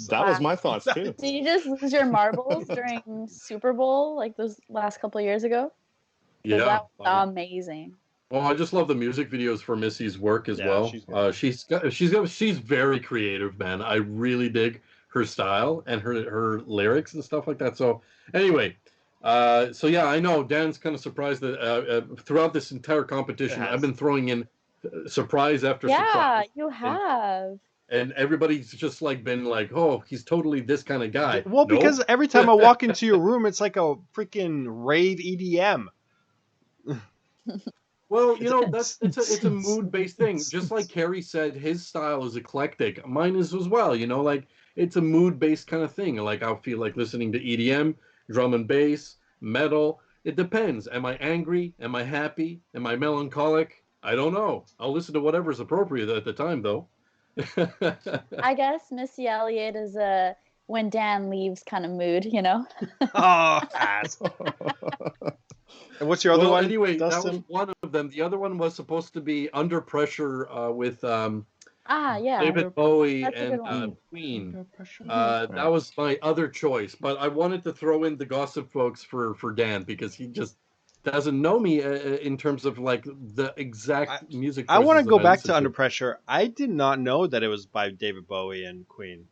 That was my thoughts too. Did you just lose your marbles during Super Bowl like those last couple of years ago? Because Yeah. that was amazing. Well, I just love the music videos for Missy's work as Yeah, well. she's good. She's very creative, man. I really dig her style and her lyrics and stuff like that. So anyway, so yeah, I know Dan's kind of surprised that throughout this entire competition, It has. I've been throwing in surprise after Yeah, surprise, you have. and everybody's just like been like, "Oh, he's totally this kind of guy." Well, Nope. because every time I walk into your room, it's like a freaking rave EDM. Well, it's a mood based thing. Just like Kerry said, his style is eclectic. Mine is as well. Like it's a mood based kind of thing. Like I'll feel like listening to EDM, drum and bass, metal. It depends. Am I angry? Am I happy? Am I melancholic? I don't know. I'll listen to whatever's appropriate at the time, though. I guess Missy Elliott is a when Dan leaves kind of mood, you know? Oh, ass. And what's your other one? Anyway, Dustin? that was one of them. The other one was supposed to be Under Pressure with Yeah. David Bowie That's a and good one. Queen. That was my other choice, but I wanted to throw in the Gossip Folks for Dan because he just doesn't know me in terms of like the exact music. I want to choices go that I back listen to Under Pressure. I did not know that it was by David Bowie and Queen,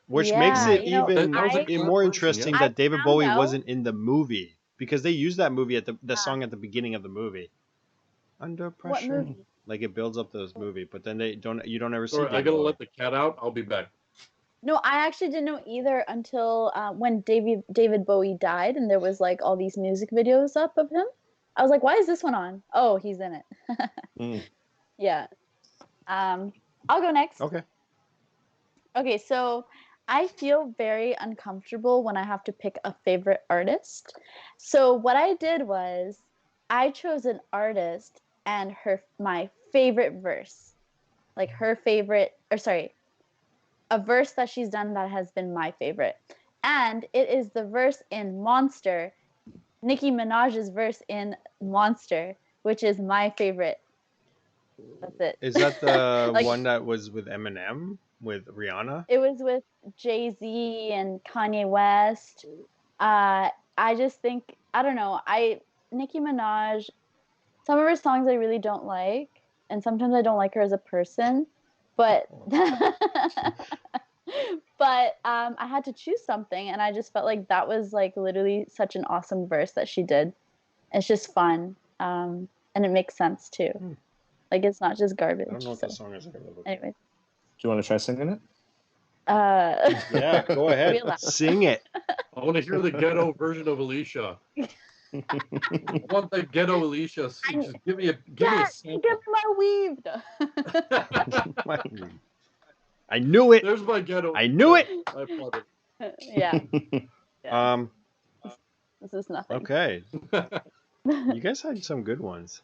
which Yeah, makes it you know, even That was a I- more collaboration, interesting yeah. that David found Bowie out- wasn't in the movie because they used that movie at the song at the beginning of the movie. Under What Pressure, movie? like it builds up this movie, but then you don't ever see. Sorry, I David gotta Bowie. let the cat out. I'll be back. No, I actually didn't know either until when David Bowie died, and there was like all these music videos up of him. I was like, why is this one on? Oh, he's in it. Yeah. I'll go next. Okay. Okay, so I feel very uncomfortable when I have to pick a favorite artist. So what I did was I chose an artist and my favorite verse. Like her favorite, or sorry, a verse that she's done that has been my favorite. And it is the verse in Monster, Nicki Minaj's verse in Monster, which is my favorite. That's it. Is that the Like- one that was with Eminem with Rihanna? It was with Jay-Z and Kanye West. I just think, I don't know, Nicki Minaj, some of her songs I really don't like, and sometimes I don't like her as a person, but but I had to choose something, and I just felt like that was like literally such an awesome verse that she did. It's just fun, and it makes sense too. Like it's not just garbage. I don't know what so. the song is. Anyway. Do you want to try singing it? Yeah, go ahead. Real loud. Sing it. I want to hear the ghetto version of Alicia. I want the ghetto Alicia. Just give me a Give me my weave. I knew it. There's my ghetto. I knew it. I applaud Yeah. This is nothing. Okay. You guys had some good ones.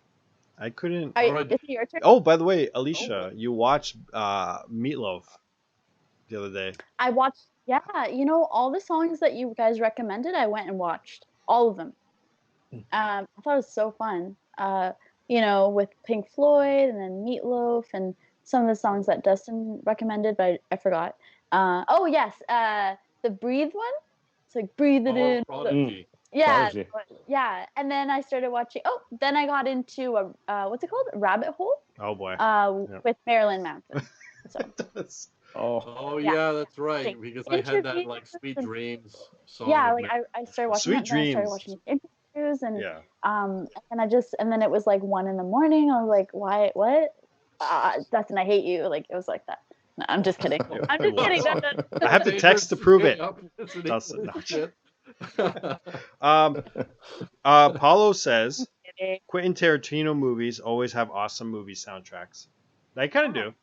I couldn't. Is it your turn? Oh, by the way, Alicia, you watched Meatloaf the other day. I watched, all the songs that you guys recommended, I went and watched. All of them. I thought it was so fun. With Pink Floyd and then Meatloaf and some of the songs that Dustin recommended, but I forgot. The Breathe one. It's like Breathe It In. Prodigy. Yeah, Prodigy. yeah. And then I started watching. Oh, then I got into what's it called? Rabbit Hole. Oh boy. With Marilyn Manson. So. Oh Yeah. yeah, that's right. Because I had that like Sweet Dreams song. Yeah, like I started watching Sweet that, and then I started Dreams. watching interviews, and Yeah. and then it was like 1 a.m. I was like, why? What? Dustin, I hate you. Like it was like that. No, I'm just kidding. I'm just kidding. Dustin. I have the text to prove it. That's Dustin, Paulo says Quentin Tarantino movies always have awesome movie soundtracks. They kind of do.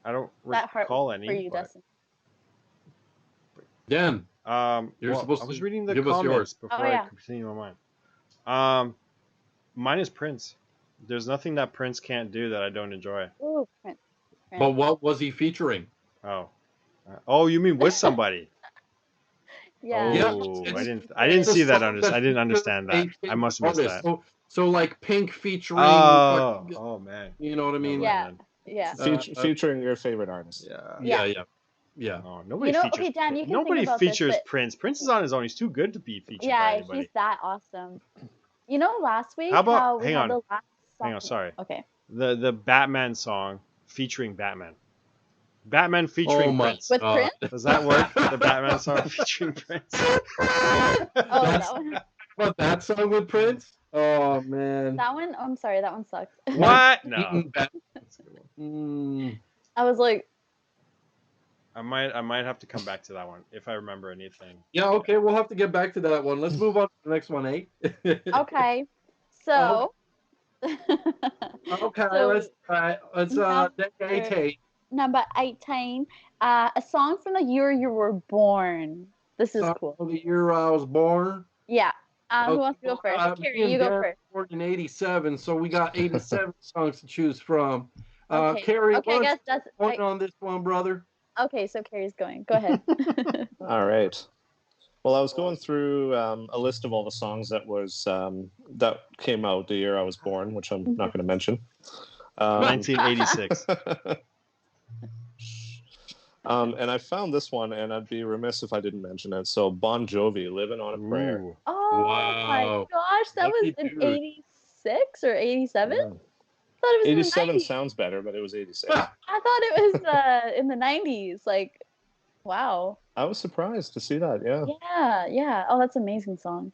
I don't That heart recall any. for you, but, Dustin. Dan, You're well, supposed I was to reading the give us comments yours. before Oh, I yeah. continue on mine. Mine is Prince. There's nothing that Prince can't do that I don't enjoy. Ooh, Prince. but what was he featuring? Oh. Oh, you mean with somebody? Yeah. Yeah, Oh, it's- I didn't it's a see that. song that I didn't features understand a that. I favorite must have missed artist. that. So like Pink featuring, Oh man. you know what I Never mean? mind Yeah. then. Yeah. Featuring your favorite artist. Yeah. Yeah, yeah, yeah. Oh, You know, okay, Dan, you can think Nobody about this, features but Prince. Prince is on his own. He's too good to be featured by yeah, anybody. he's that awesome. You know, last week How about? how we Hang had on. the last song. Hang on. Sorry. Okay. The Batman song featuring Batman. Batman Oh featuring my Prince. With god. Prince? Does that work? The Batman song featuring Prince. Oh, That's- that one. What, that song with Prince? Oh man. That one? Oh, I'm sorry, that one sucks. What? No. Eaton Bat- That's a good one. Mm, I was like, I might have to come back to that one if I remember anything. yeah, okay, we'll have to get back to that one. Let's move on to the next one, eh? okay. So Okay, So, let's try. Let's number- date. number 18, a song from the year you were born. This is Song cool. of the year I was born. Yeah. Who wants to go first? Me Carrie, and you go Darren first. were born in '87, so we got 87 songs to choose from. Okay. Carrie, Okay, I why guess don't that's you point on this one, brother? okay. So Carrie's going. Go ahead. All right. Well, I was going through a list of all the songs that that came out the year I was born, which I'm not going to mention. 1986. And I found this one, and I'd be remiss if I didn't mention it. So Bon Jovi, "Living on a Prayer." Ooh. Oh my Wow. gosh, that was Lucky in dude. 86 or 87? Yeah. I thought it was in the 87 90s. sounds better, but it was 86. I thought it was in the 90s. Like, wow. I was surprised to see that. Yeah. Yeah, yeah. Oh, that's an amazing song.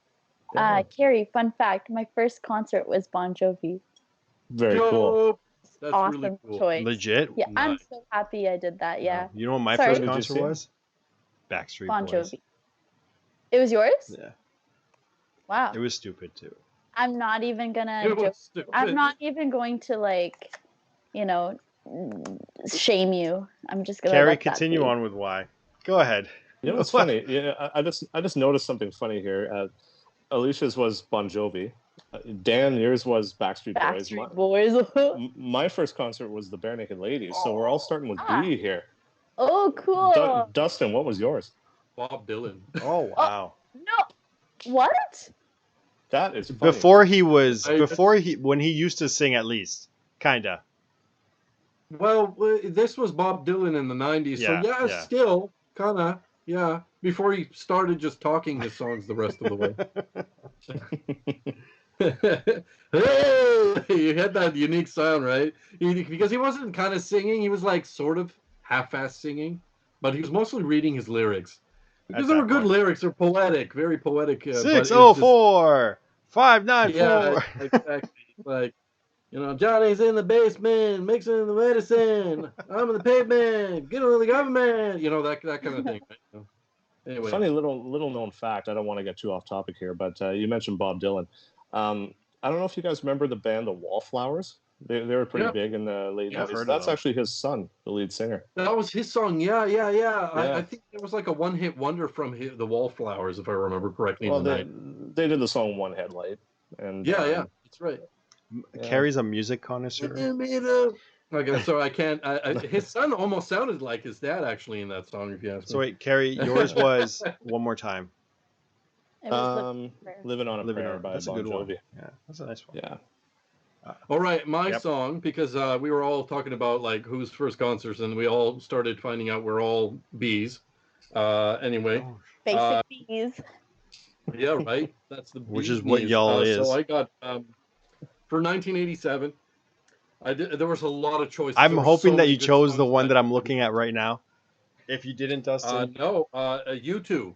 Yeah. Carrie, fun fact, my first concert was Bon Jovi. Very cool. Dope. That's Awesome really cool. choice. Legit. Yeah, I'm Nice. so happy I did that. Yeah. You know what my Sorry? first Did you concert see it? was? Backstreet Bon Boys. Jovi. It was yours? Yeah. Wow. It was stupid too. I'm not even gonna It joke. was stupid. I'm not even going to like, you know, shame you. I'm just gonna Carrie, let that continue be. on with why. Go ahead. You know what's funny? Yeah, I just noticed something funny here. Alicia's was Bon Jovi. Dan, yours was Backstreet Boys. Backstreet Boys. My first concert was the Bare Naked Ladies, so we're all starting with B here. Oh, cool. Dustin, what was yours? Bob Dylan. Oh wow. No. What? That is funny. When he used to sing at least. Kinda. Well, this was Bob Dylan in the '90s, Yeah, so yeah, yeah. still kind of, yeah. Before he started just talking his songs the rest of the way. Hey, you had that unique sound, right? Because he wasn't kind of singing; he was like sort of half-ass singing, but he was mostly reading his lyrics. Because At they that were good point. lyrics, they're poetic, very poetic. But it's just- 604 594. Yeah, exactly. Like, you know, Johnny's in the basement mixing the medicine. I'm in the pavement, get on the government. You know, that kind of thing. Right? So, anyway, Funny little known fact. I don't want to get too off topic here, but you mentioned Bob Dylan. I don't know if you guys remember the band the Wallflowers. They were pretty Yeah. big in the late Yeah, I've 90s. heard of That's them. actually his son, the lead singer. that was his song. Yeah. Yeah. I think it was like a one-hit wonder from the Wallflowers, if I remember correctly. Well, in the they, night. they did the song One Headlight, and Yeah, that's right. Carrie's a music connoisseur. Okay, so I can't. His son almost sounded like his dad, actually, in that song. If you ask me. So wait, Carrie, yours was one more time. It was Living on a Living Prayer on. by That's a Bon good one. Jovi. Yeah, that's a nice one. Yeah. All right, my Yep. song, because we were all talking about like who's first concerts, and we all started finding out we're all bees. Anyway, Oh, Basic Bees. yeah, right. That's the Which bee's is what knees. y'all is. So I got for 1987. There was a lot of choices. I'm There were hoping so that many you good chose the songs one that I'm looking at right now. If you didn't, Dustin. No, U2.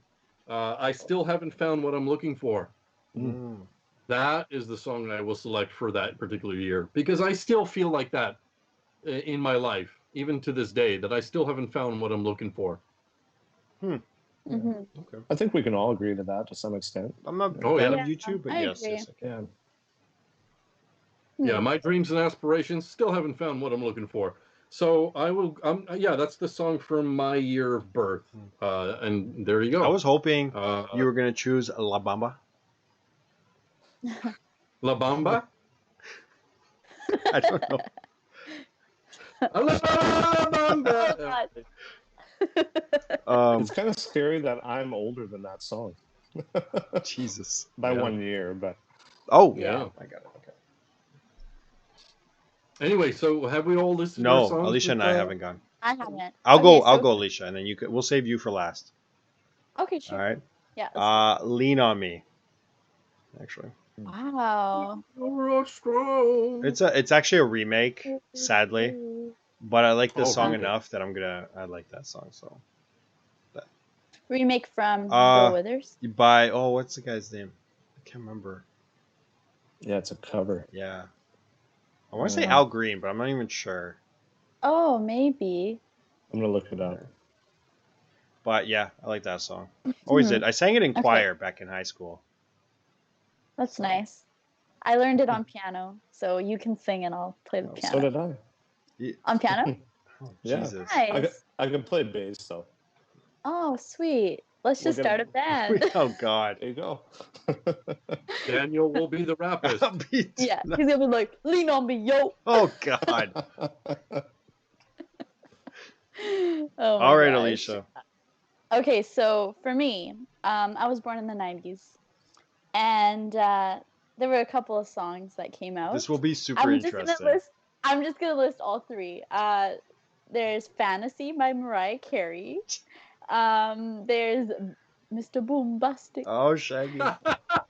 I still haven't found what I'm looking for. Mm. That is the song I will select for that particular year because I still feel like that in my life, even to this day, that I still haven't found what I'm looking for. Mm-hmm. Okay. I think we can all agree to that to some extent. I'm not a Oh, fan yeah. of YouTube, but I yes, agree. yes. Okay. Yeah. Yeah, my dreams and aspirations still haven't found what I'm looking for. So I will. Yeah, that's the song from my year of birth, and there you go. I was hoping Uh, you were gonna choose La Bamba. La Bamba. I don't know. La Oh, Bamba. God. It's kind of scary that I'm older than that song Jesus. by Yeah. 1 year, but Oh, Yeah. I got it. Okay. Anyway, so have we all listed our No, songs? Alicia and I haven't gone. I haven't. I'll Okay, go. I'll so- go, Alicia, and then we'll save you for last. Okay, All sure. right. Yeah. Let's Lean on me. Actually, do it. Wow. it's actually a remake, sadly, but I like the Oh, song really? enough that I like that song. So, Remake from Uh, Bill Withers. what's the guy's name? I can't remember. yeah, it's a cover. Yeah, I want to say Oh. Al Green, but I'm not even sure. Oh, maybe. I'm gonna look it up. But yeah, I like that song. Always did. I sang it in Okay. choir back in high school. That's nice. I learned it on piano, so you can sing and I'll play the Oh, piano. So did I. On piano? Oh, Yeah. Jesus. Nice. I can play bass though. Oh, sweet. Let's just We're start a gonna- band. Oh God. There you go. Daniel will be the rapist. Yeah, he's gonna be like, lean on me, yo. Oh God. Oh my All right, gosh. Alicia. Okay, so for me, I was born in the 90s, and there were a couple of songs that came out. This will be super interesting. I'm just gonna list all three. There's Fantasy by Mariah Carey. There's Mr. Boombastic. Oh, Shaggy.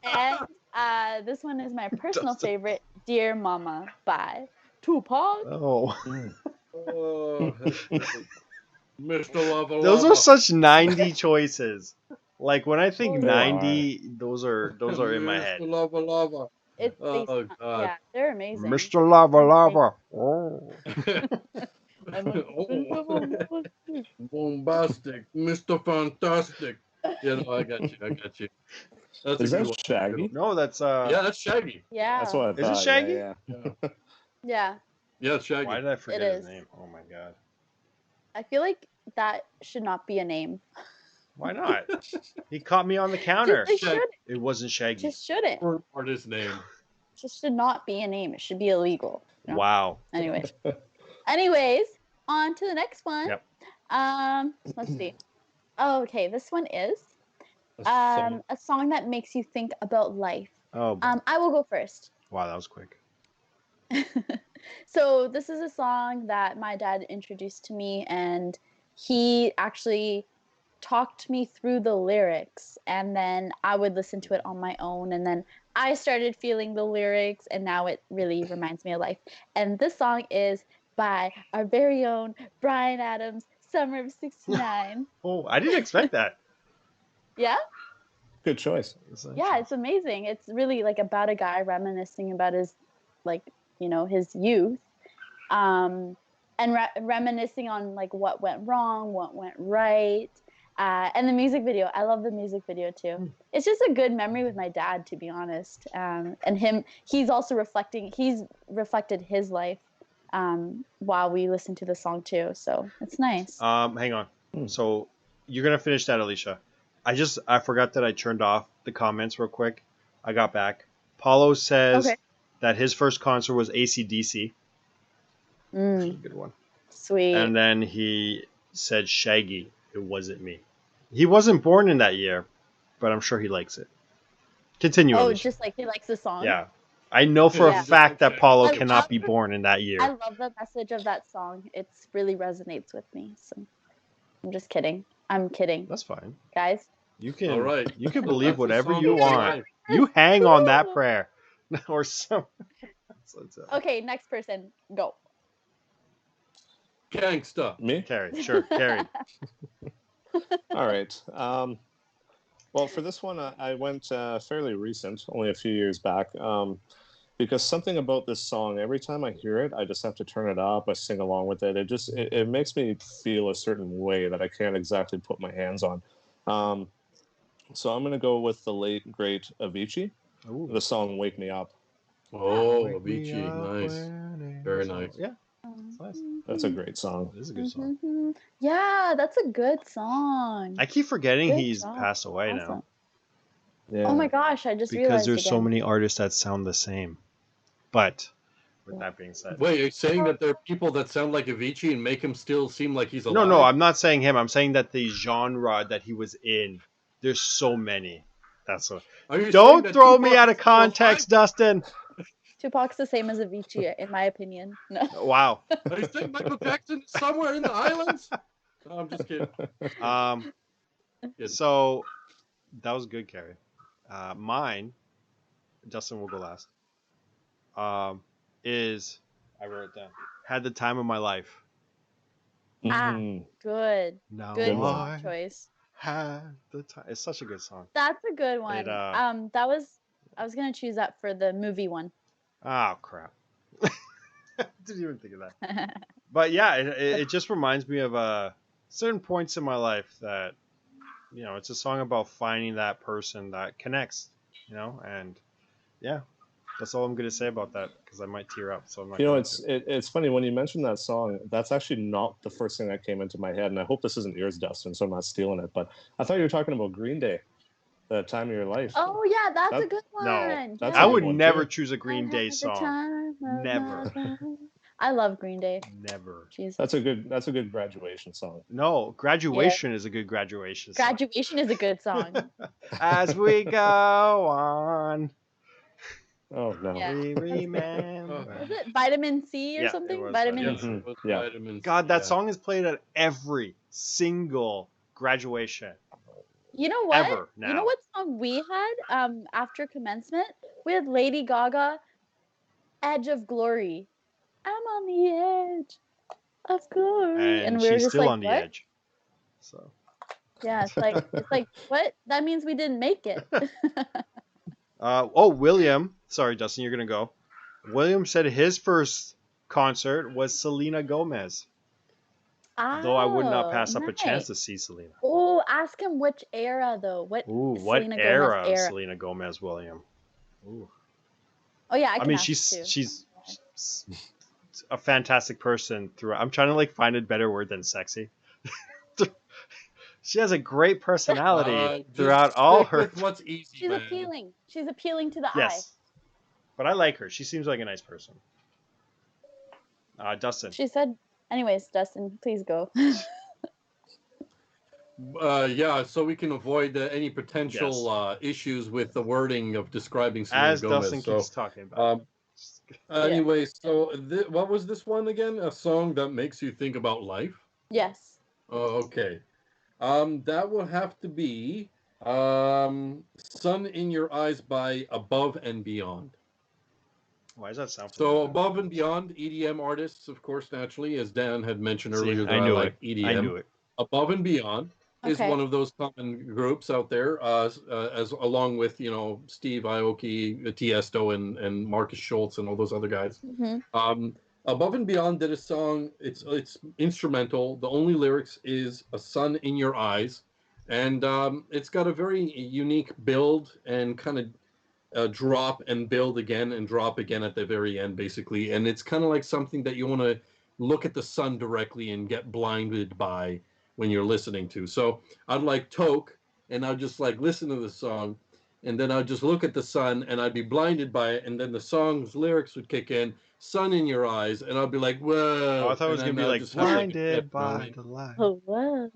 And this one is my personal Dustin. favorite, Dear Mama by Tupac. Oh. Oh, Mr. Lava Those Lava. are such 90 choices. Like when I think They 90, those are in my head. Mr. Lava Lava. It's Oh, God. yeah, they're amazing. Mr. Lava Lava. Oh. Oh. Bombastic, Mr. Fantastic. Yeah, no, I got you. That's Is a good that one. Shaggy? No, that's Yeah, that's Shaggy. Yeah. That's what I Is it thought. Shaggy? Yeah. Yeah. Yeah, it's Shaggy. Why did I forget It his is. name? Oh my God. I feel like that should not be a name. Why not? He caught me on the counter. Just, they should. It wasn't Shaggy. Just shouldn't. Or artist name. Just should not be a name. It should be illegal. you know? Wow. Anyways, on to the next one. Yep. Let's see. Oh, okay, this one is Some- a song that makes you think about life. Oh, I will go first. wow, that was quick. So this is a song that my dad introduced to me, and he actually talked me through the lyrics, and then I would listen to it on my own, and then I started feeling the lyrics, and now it really reminds me of life. And this song is by our very own Bryan Adams, Summer of '69. Oh, I didn't expect that. Yeah? Good choice. Yeah, it's amazing. It's really like about a guy reminiscing about his, like, his youth, and reminiscing on like what went wrong, what went right, and the music video. I love the music video too. It's just a good memory with my dad, to be honest. And he's also reflected his life while we listen to the song too. So it's nice. Hang on. So you're gonna finish that, Alicia. I forgot that I turned off the comments real quick. I got back. Paulo says that his first concert was AC/DC. That's a good one. Sweet. And then he said Shaggy. It wasn't me. He wasn't born in that year, but I'm sure he likes it. Continue. Oh, Alicia. just like he likes the song. Yeah. I know for Yeah. a fact that Paulo I cannot love- be born in that year. I love the message of that song. It really resonates with me. So I'm just kidding. I'm kidding, That's fine. guys. You can All right. you can That's believe the whatever song you of your want. life. You hang on that prayer. Or some. Okay, next person, go. Gangsta. Me? Carrie, sure, Carrie. All right. Well, for this one, I went fairly recent, only a few years back, because something about this song, every time I hear it, I just have to turn it up. I sing along with it. It makes me feel a certain way that I can't exactly put my hands on. So I'm going to go with the late, great Avicii, Ooh. the song Wake Me Up. Oh, Wake me Avicii. up Nice. when Very it's nice. all- Yeah, it's nice. That's a great song. It is a good song. Mhm. Yeah, that's a good song. I keep forgetting Good he's job. passed away Awesome. now Yeah. Oh my gosh, I just because realized there's so again. many artists that sound the same. But With that being said. Wait, you're saying that there are people that sound like Avicii and make him still seem like he's alive? No, I'm not saying him. I'm saying that the genre that he was in, there's so many. That's what. Are you saying Don't that throw me Tupac out is of still alive? context, Dustin. Tupac's the same as Avicii, in my opinion. No. Wow. Are you saying Michael Jackson is somewhere in the islands? No, I'm just kidding. Good. So that was good, Carrie. Mine, Dustin will go last. Is I wrote it down. Had the time of my life. Mhm. Good. Now Good one. song choice. had the time. It's such a good song. That's a good one. It, That was I was gonna choose that for the movie one. Oh crap! Didn't even think of that. But yeah, it just reminds me of certain points in my life that, you know, it's a song about finding that person that connects, you know, and yeah, that's all I'm gonna say about that because I might tear up. So I'm not. You know, going it's funny when you mentioned that song. That's actually not the first thing that came into my head, and I hope this isn't yours, Dustin, so I'm not stealing it. But I thought you were talking about Green Day, the time of your life. Oh yeah, that's That- a good one. No, that's I a would good one, never too. choose a Green Day song. Never. I love Green Day. Never. Jeez. That's a good graduation song. No, graduation is a good graduation song. Graduation is a good song. As we go on, Oh no. Yeah. we remember. Was it Vitamin C or Yeah, it something? was Vitamin Vitamin C. C. Mhm. It was Yeah. vitamins, God, that yeah. song is played at every single graduation. You know what? Ever You know now. what song we had after commencement? We had Lady Gaga, Edge of Glory. I'm on the edge of glory. And we were she's just still like, on the what? edge. So Yeah, it's like what? That means we didn't make it. William, sorry Dustin, you're gonna go. William said his first concert was Selena Gomez. Though I would not pass up a chance nice. to see Selena. Oh, ask him which era though. What Ooh, Selena what era Gomez of Selena Gomez, William? Ooh. Oh yeah, I I can mean, ask too. she's a fantastic person throughout. I'm trying to like find a better word than sexy. She has a great personality Just throughout all stick her. with what's easy, She's man. appealing. She's appealing to the eye. Yes, but I like her. She seems like a nice person. Dustin. She said, anyways, Dustin, please go. Yeah, so we can avoid any potential Yes. issues with the wording of describing Selena As Gomez. Dustin So, keeps talking about. anyway, so what was this one again? A song that makes you think about life? Yes. Oh, okay. That will have to be Sun in Your Eyes by Above and Beyond. Why does that sound So familiar? Above and Beyond, EDM artists, of course, naturally, as Dan had mentioned earlier, that I I knew like it. EDM. I knew it. Above and Beyond is Okay. one of those common groups out there, as along with Steve Aoki, Tiesto, and Marcus Schultz, and all those other guys. Mm-hmm. Above and Beyond did a song. It's instrumental. The only lyrics is a sun in your eyes, and it's got a very unique build and kind of drop and build again and drop again at the very end, basically. And it's kind of like something that you want to look at the sun directly and get blinded by when you're listening to. So I'd like toke, and I'd just like listen to the song, and then I'd just look at the sun, and I'd be blinded by it, and then the song's lyrics would kick in, sun in your eyes, and I'd be like, whoa. Oh, I thought it was and gonna be I'd like just have, like, blinded by epiphany. the light. Oh, wow.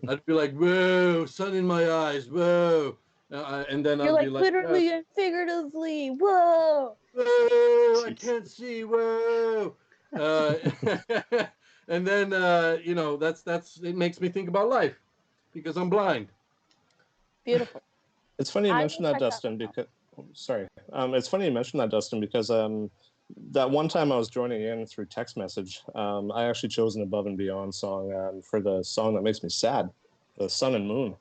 I'd be like, whoa, sun in my eyes, whoa. And then You're I'd like be like, literally yes, and figuratively. Whoa. whoa, I Jeez. can't see, whoa. And then that's it makes me think about life because I'm blind. Beautiful. It's funny you I mentioned will that, check that Dustin, one out. because sorry. It's funny you mentioned that, Dustin, because that one time I was joining in through text message, I actually chose an Above and Beyond song for the song that makes me sad, the Sun and Moon.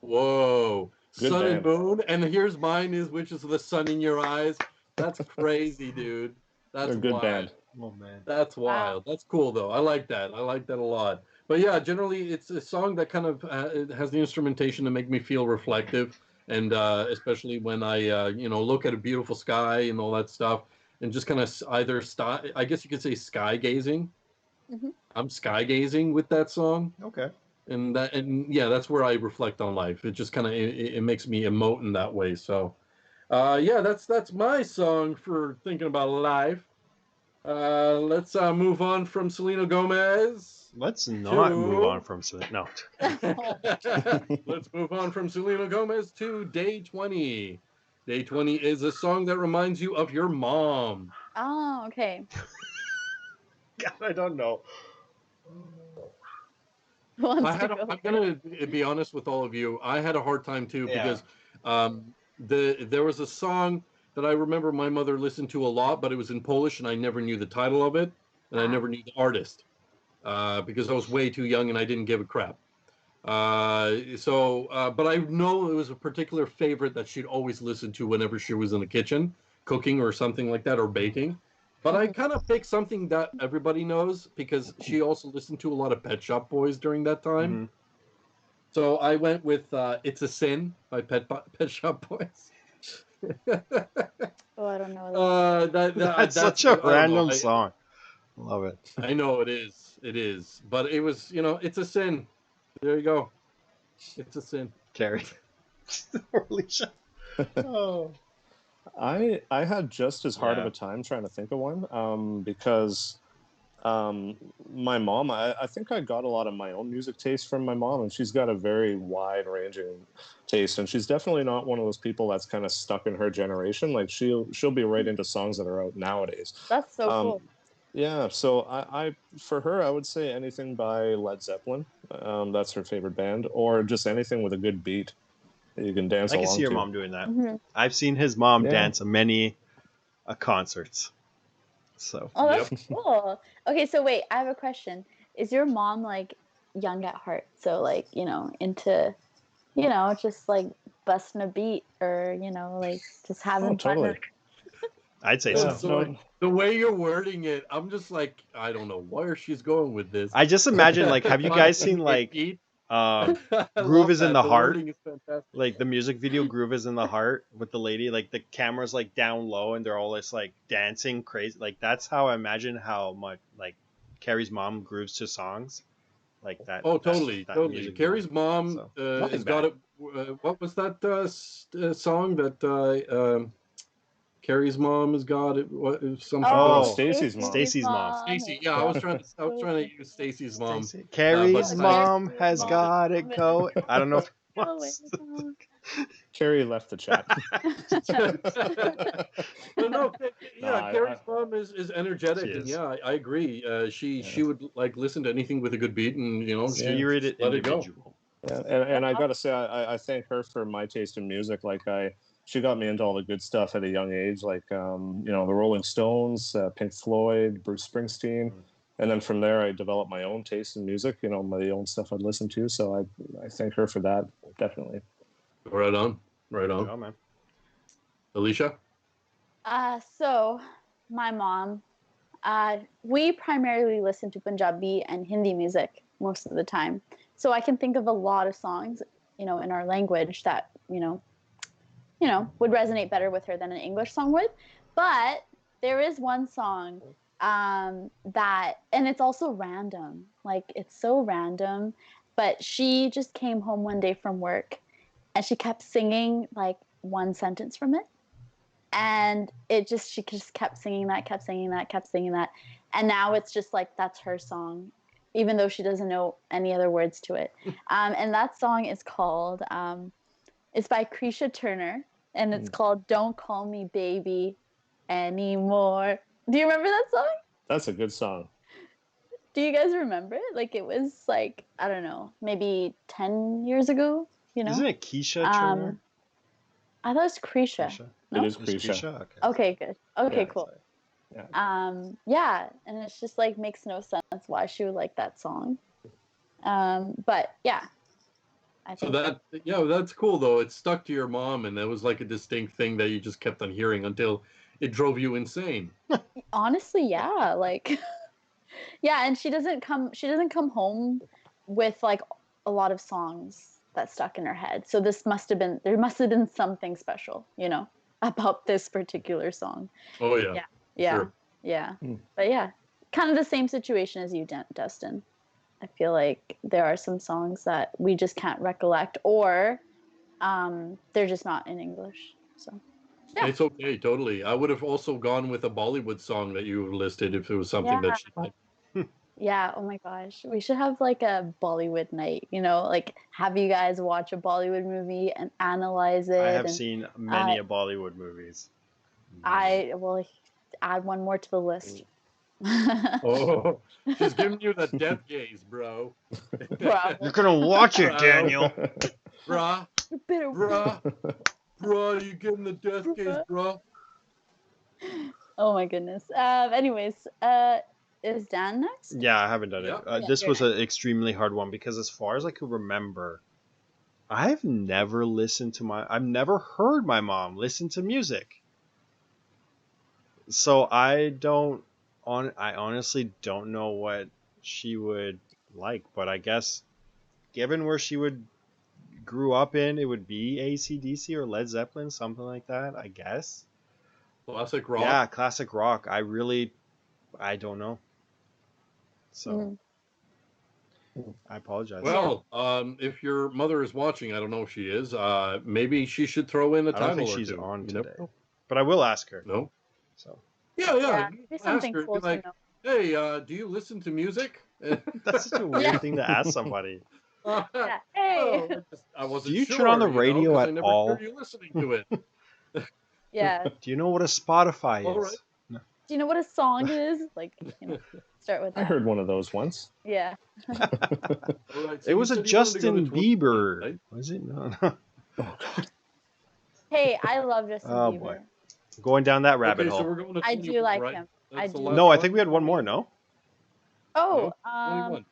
Whoa, Good sun and band. moon, and here's mine which is the sun in your eyes. That's crazy, dude. That's They're a good wild. band. Oh man. That's Wow. wild. That's cool though. I like that. I like that a lot. But yeah, generally it's a song that kind of it has the instrumentation to make me feel reflective, and especially when I look at a beautiful sky and all that stuff, and just kind of either I guess you could say sky gazing. Mhm. I'm sky gazing with that song, Okay. and yeah, that's where I reflect on life. It just kind of it makes me emote in that way. So yeah, that's my song for thinking about life. Let's move on from Selena Gomez Let's not move on to. from no. Let's move on from Selena Gomez to Day 20. Day 20 is a song that reminds you of your mom. Oh, okay. God, I don't know. Who wants to go I'm first? gonna be honest with all of you. I had a hard time too Yeah. because there was a song that I remember my mother listened to a lot, but it was in Polish and I never knew the title of it and I never knew the artist because I was way too young and I didn't give a crap. But I know it was a particular favorite that she'd always listen to whenever she was in the kitchen cooking or something like that or baking. But I kind of picked something that everybody knows because she also listened to a lot of Pet Shop Boys during that time. Mm-hmm. So I went with "It's a Sin" by Pet Shop Boys. Oh, I don't know. That's such I a don't know. random song. Love it. I know it is, but it was it's a sin. There you go. It's a sin. Carrie. Alicia. Oh. I had just as hard of Yeah. a time trying to think of one because my mom, I think I got a lot of my own music taste from my mom, and she's got a very wide ranging taste, and she's definitely not one of those people that's kind of stuck in her generation. Like she'll be right into songs that are out nowadays. That's so Um, cool. yeah, so I for her I would say anything by Led Zeppelin. That's her favorite band, or just anything with a good beat that you can dance I can see along your to. mom doing that. Hmm. I've seen his mom Yeah. dance many concerts. So Oh, that's Yep. cool. Okay, so wait, I have a question. Is your mom like young at heart? So like, into, just like busting a beat or, like just Oh, having fun. totally. I'd say Yeah, so. So no, the way you're wording it, I'm just like, I don't know where she's going with this. I just imagine like, have you guys seen Finding a like beat. um, I Groove love is in that. the The Heart? wording is fantastic. Like the music video Groove is in the Heart with the lady, like the camera's like down low and they're all just like dancing crazy. Like that's how I imagine how much like Carrie's mom grooves to songs like that. Oh, That totally, that totally. music video. Carrie's mom So nothing has got bad. it. What was that song that Carrie's mom has got it? What something oh, Oh, Oh, Stacy's mom. Stacy's Stacy's mom. mom Stacy? is Yeah, Yeah. I was trying to use Stacy's mom, Stacy. but Carrie's I mom Carrie's has lost it. got it mom go. I don't know if it going was. home. Carrie left the chat. But no, No, yeah, Carrie's mom is She energetic, and is. yeah, I agree. yeah, She would like listen to anything with a good beat, and yeah, she'd Spirited let it go. individual. yeah. And That's I awesome. gotta say, I thank her for my taste in music. She got me into all the good stuff at a young age, like the Rolling Stones, Pink Floyd, Bruce Springsteen, Mm. and then from there I developed my own taste in music. My own stuff I'd listen to. So I thank her for that, definitely. Right on, right Right on. on, man. Alicia, So my mom, we primarily listen to Punjabi and Hindi music most of the time. So I can think of a lot of songs, in our language that, would resonate better with her than an English song would. But there is one song and it's also random. Like, it's so random. But she just came home one day from work and she kept singing like one sentence from it. And she just kept singing that, kept singing that, kept singing that. And now it's just like, that's her song, even though she doesn't know any other words to it. And that song is called, it's by Krisha Turner, and it's called Don't Call Me Baby Anymore. Do you remember that song? That's a good song. Do you guys remember it? Like, it was like, I don't know, maybe 10 years ago, Isn't it Keisha Turner? I thought it was Krisha. Keisha. It No? is It's Krisha. Keisha? Okay. Okay, good. Okay, Yeah. cool. Sorry. Yeah. And it's just like makes no sense why she would like that song. But yeah, I so think that's cool though. It stuck to your mom, and that was like a distinct thing that you just kept on hearing until it drove you insane. honestly, yeah, like yeah, and she doesn't come home with like a lot of songs that stuck in her head. So there must have been something special, about this particular song. Oh yeah, Yeah. Yeah. sure. Yeah. Hmm. But yeah, kind of the same situation as you, Dustin. I feel like there are some songs that we just can't recollect, or they're just not in English. So Yeah. It's okay, totally. I would have also gone with a Bollywood song that you listed if it was something that she liked. Yeah, oh my gosh. We should have like a Bollywood night, like have you guys watch a Bollywood movie and analyze I it. have And seen many a Bollywood movies. I will add one more to the list. Oh, she's giving you the death gaze, bro. Bro. You're gonna watch it, Bro. Daniel. Bruh, Bitter. bruh, you giving the death gaze, bruh. Oh my goodness. Anyways, is Dan next? Yeah, I haven't done it. Yeah. This you're was an extremely hard one because, as far as I could remember, I've never heard my mom listen to music. So I honestly don't know what she would like, but I guess given where she grew up in, it would be AC/DC or Led Zeppelin, something like that, I guess. Classic rock. Yeah, classic rock. I don't know. So I apologize. Well, if your mother is watching, I don't know if she is. Maybe she should throw in a I don't title think or she's two. on You never today, know. but I will ask her. No. So Yeah. Yeah, maybe Ask something her. cool Be like, to know. hey, do you listen to music? that's such a weird thing to ask somebody. Yeah. Hey. Oh, I wasn't Do you sure. turn on the radio 'cause at I never all? hear you listening to it. Yeah. Do you know what a Spotify All is? right. Do you know what a song is? Like, start with I that. heard one of those once. Yeah. All right. So It you was a said you wanted to go to Justin 20, Bieber. right? Was it? No. Oh God. Hey, I love Justin Oh, Bieber. boy. Going down that rabbit Okay, so hole. we're going to I 21, do like right? him. That's I the do. last No, I one? think we had one more. No. Oh, No? 21.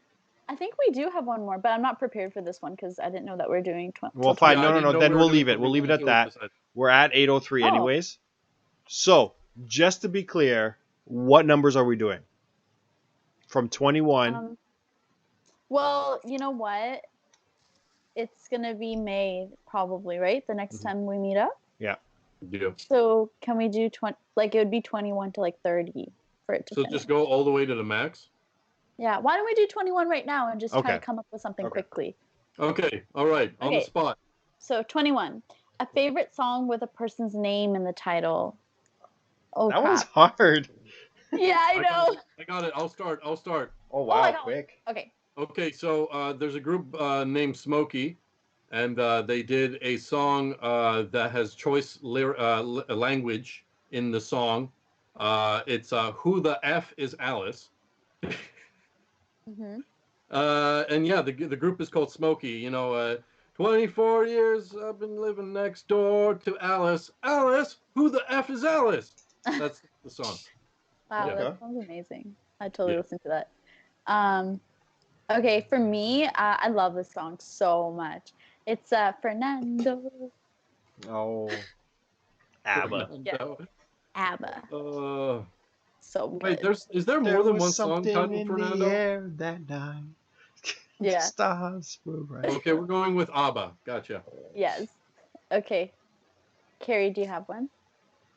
I think we do have one more, but I'm not prepared for this one because I didn't know that we're doing Well, fine. Yeah, I No. didn't know Then we were we'll doing leave it. We'll leave it 21 at until we that. decided. We're at 8:03 Oh. anyways. So, just to be clear, what numbers are we doing? From 21. Well, you know what? It's gonna be May probably, right? The next time we meet up. Yeah. Yeah. So can we do 20? Like it would be 21 to like 30 for it to So finish. just go all the way to the max? Yeah. Why don't we do 21 right now and just try Okay. to come up with something Okay. quickly? Okay. All right. On the Okay. spot. So 21. A favorite song with a person's name in the title. Oh, That one's crap. hard. Yeah, I know. I got it. I'll start. Oh, Oh, wow. I got Quick. Okay. Okay, so there's a group named Smokey, and they did a song that has choice language in the song. It's "Who the F is Alice?" Mm-hmm. And yeah, the group is called Smokey. 24 years I've been living next door to Alice. Alice, who the F is Alice? That's the song. Wow, Yeah. that sounds amazing. I totally Yeah. listen to that. Okay, for me, I love this song so much. It's Fernando. Oh. ABBA. Yeah. ABBA. So good. Wait, is there more than one song titled in Fernando? the air that night. Yeah. Stars were bright. Okay, we're going with ABBA. Gotcha. Yes. Okay. Carrie, do you have one?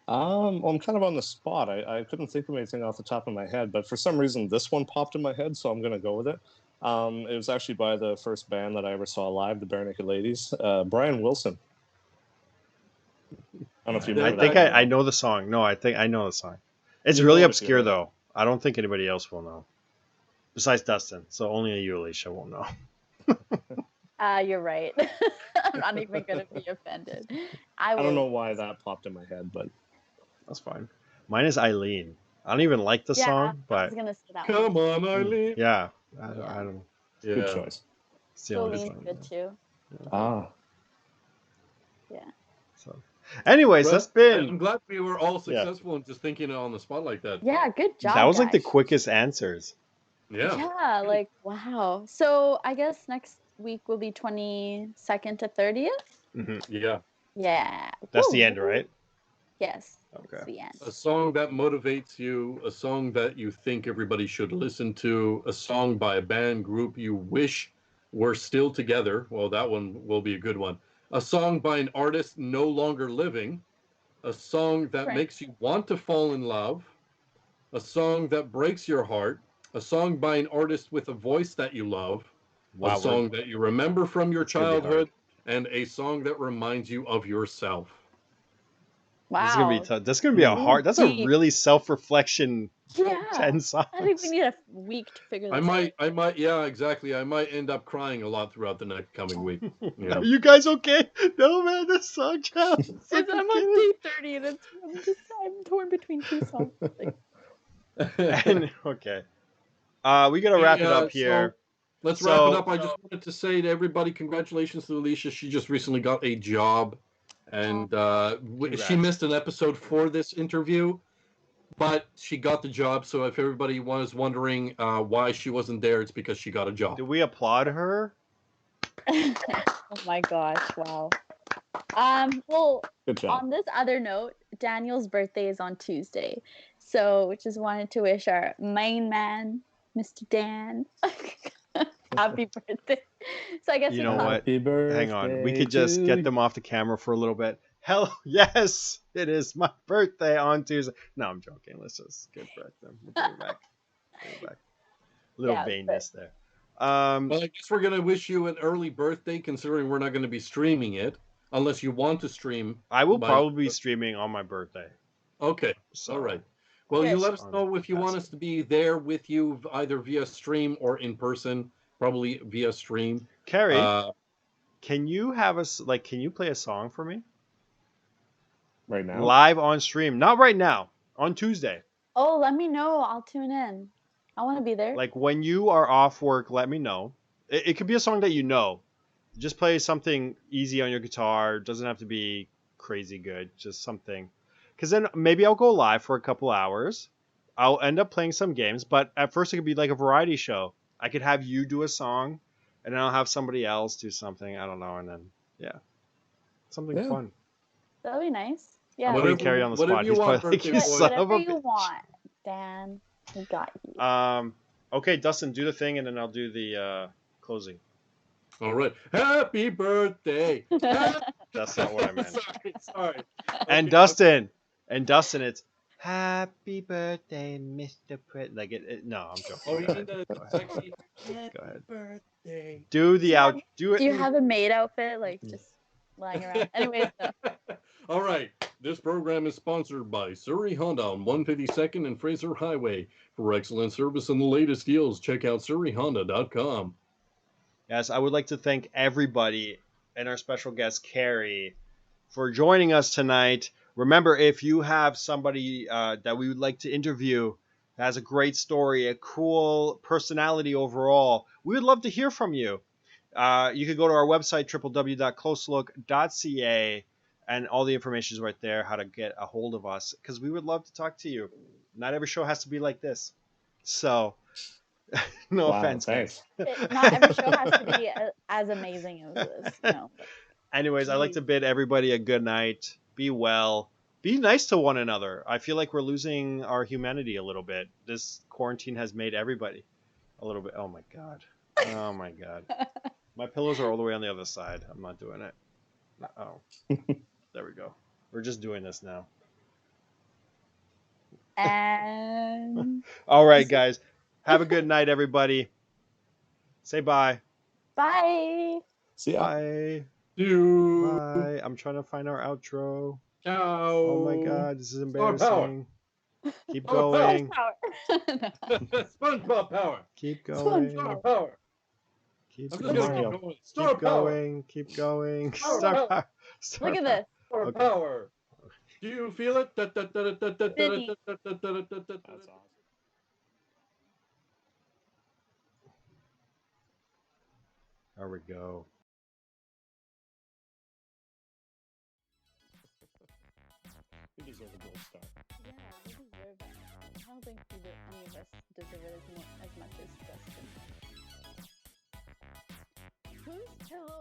Well, I'm kind of on the spot. I couldn't think of anything off the top of my head, but for some reason this one popped in my head, so I'm going to go with it. It was actually by the first band that I ever saw live, the Bare Naked Ladies. Brian Wilson. I don't know if you I remember think that. I know the song. No, I think I know the song. It's You really know it if you obscure, heard it. though. I don't think anybody else will know. Besides Dustin. So only you, Alicia, won't know. You're right. I'm not even going to be offended. I don't know why that popped in my head, but That's fine. Mine is Eileen. I don't even like the Yeah, song, I but was going to say that Come one. on, Eileen. yeah. I Yeah. don't. Yeah. good choice. It's the only Jolene's song. good too. Ah, Yeah. So, anyways, Well, that's been. I'm glad we were all successful in just thinking on the spot like that. Yeah, good job. That was like the guys. quickest answers. Yeah. Yeah, like wow. So I guess next week will be 22nd to 30th. Yeah. Yeah. That's Woo. the end, right? Yes. Okay. It's the end. A song that motivates you, a song that you think everybody should listen to, a song by a band group you wish were still together. Well, that one will be a good one. A song by an artist no longer living, a song that Right. makes you want to fall in love, a song that breaks your heart, a song by an artist with a voice that you love, Wow. a song that you remember from your It's gonna be hard. childhood, and a song that reminds you of yourself. Wow. This is gonna be tough. That's gonna be a hard. That's a Deep. really self-reflection. Yeah. 10 songs. I think we need a week to figure this I might, yeah, exactly. I might end up crying a lot throughout the next coming week. Yeah. Are you guys okay? No, man, this song challenge. out. I'm on day 30 and I'm torn between two songs. Like, And okay, we gotta wrap it up here. So let's wrap it up. I just wanted to say to everybody, congratulations to Alicia. She just recently got a job, and she missed an episode for this interview, but she got the job. So if everybody was wondering why she wasn't there, it's because she got a job. Do we applaud her? oh my gosh! Wow. Well, Good job. on this other note, Daniel's birthday is on Tuesday, so we just wanted to wish our main man, Mr. Dan, happy birthday. So I guess You know what? Happy birthday. Hang on, we could just get them off the camera for a little bit. Hell yes, it is my birthday on Tuesday. No, I'm joking. Let's just get back them. We'll bring it back. Little vainness there. Well, I guess we're gonna wish you an early birthday, considering we're not going to be streaming it, unless you want to stream. I will probably be streaming on my birthday. Okay. So, All right. Well, Yes. you let us know if you want us to be there with you, either via stream or in person. Probably via stream. Carrie, can you have us can you play a song for me Right now? live on stream? Not right now. On Tuesday. Oh, let me know. I'll tune in. I want to be there. Like when you are off work, let me know. It could be a song that you know. Just play something easy on your guitar. Doesn't have to be crazy good. Just something. Because then maybe I'll go live for a couple hours. I'll end up playing some games, but at first it could be like a variety show. I could have you do a song, and then I'll have somebody else do something. I don't know, and then something fun. That'll be nice. Yeah. I'm putting Carrie on the spot. He's probably like, you son of a Whatever you bitch. want, Dan. We got you. Okay, Dustin, do the thing, and then I'll do the closing. All right. Happy birthday. That's not what I meant. Sorry. And Okay. Dustin, it's happy birthday, Mr. Pret. Like no, I'm joking. Oh, you Go mean ahead. the sexy Go ahead. birthday? Do the out. Do it. Do you have a maid outfit, like just lying around? Anyways, no. All right. This program is sponsored by Surrey Honda on 152nd and Fraser Highway. For excellent service and the latest deals, check out surreyhonda.com. Yes, I would like to thank everybody and our special guest Carrie for joining us tonight. Remember, if you have somebody that we would like to interview that has a great story, a cool personality overall, we would love to hear from you. You could go to our website, www.closelook.ca, and all the information is right there, how to get a hold of us, because we would love to talk to you. Not every show has to be like this. So, no offense. Thanks. Not every show has to be as amazing as this. No. Anyways, I'd like to bid everybody a good night. Be well. Be nice to one another. I feel like we're losing our humanity a little bit. This quarantine has made everybody a little bit. Oh my God. Oh my God. My pillows are all the way on the other side. I'm not doing it. Oh. There we go. We're just doing this now. And All right, guys. Have a good night, everybody. Say bye. bye. See ya. Bye. You. Bye. I'm trying to find our outro. Ciao. Oh my God, this is Star power. embarrassing. Keep Star power. going. Power. SpongeBob power. Keep going. Star power. Keep I'm just gonna Mario. keep going. Star Keep power. going. Keep going. Star Star power. power. Star Look at power. this. Star Okay. power. Do you feel it? That's awesome. There we go. You deserve a gold star. Yeah, we deserve it. I don't think any of us deserve it as much as Justin. Whose pillow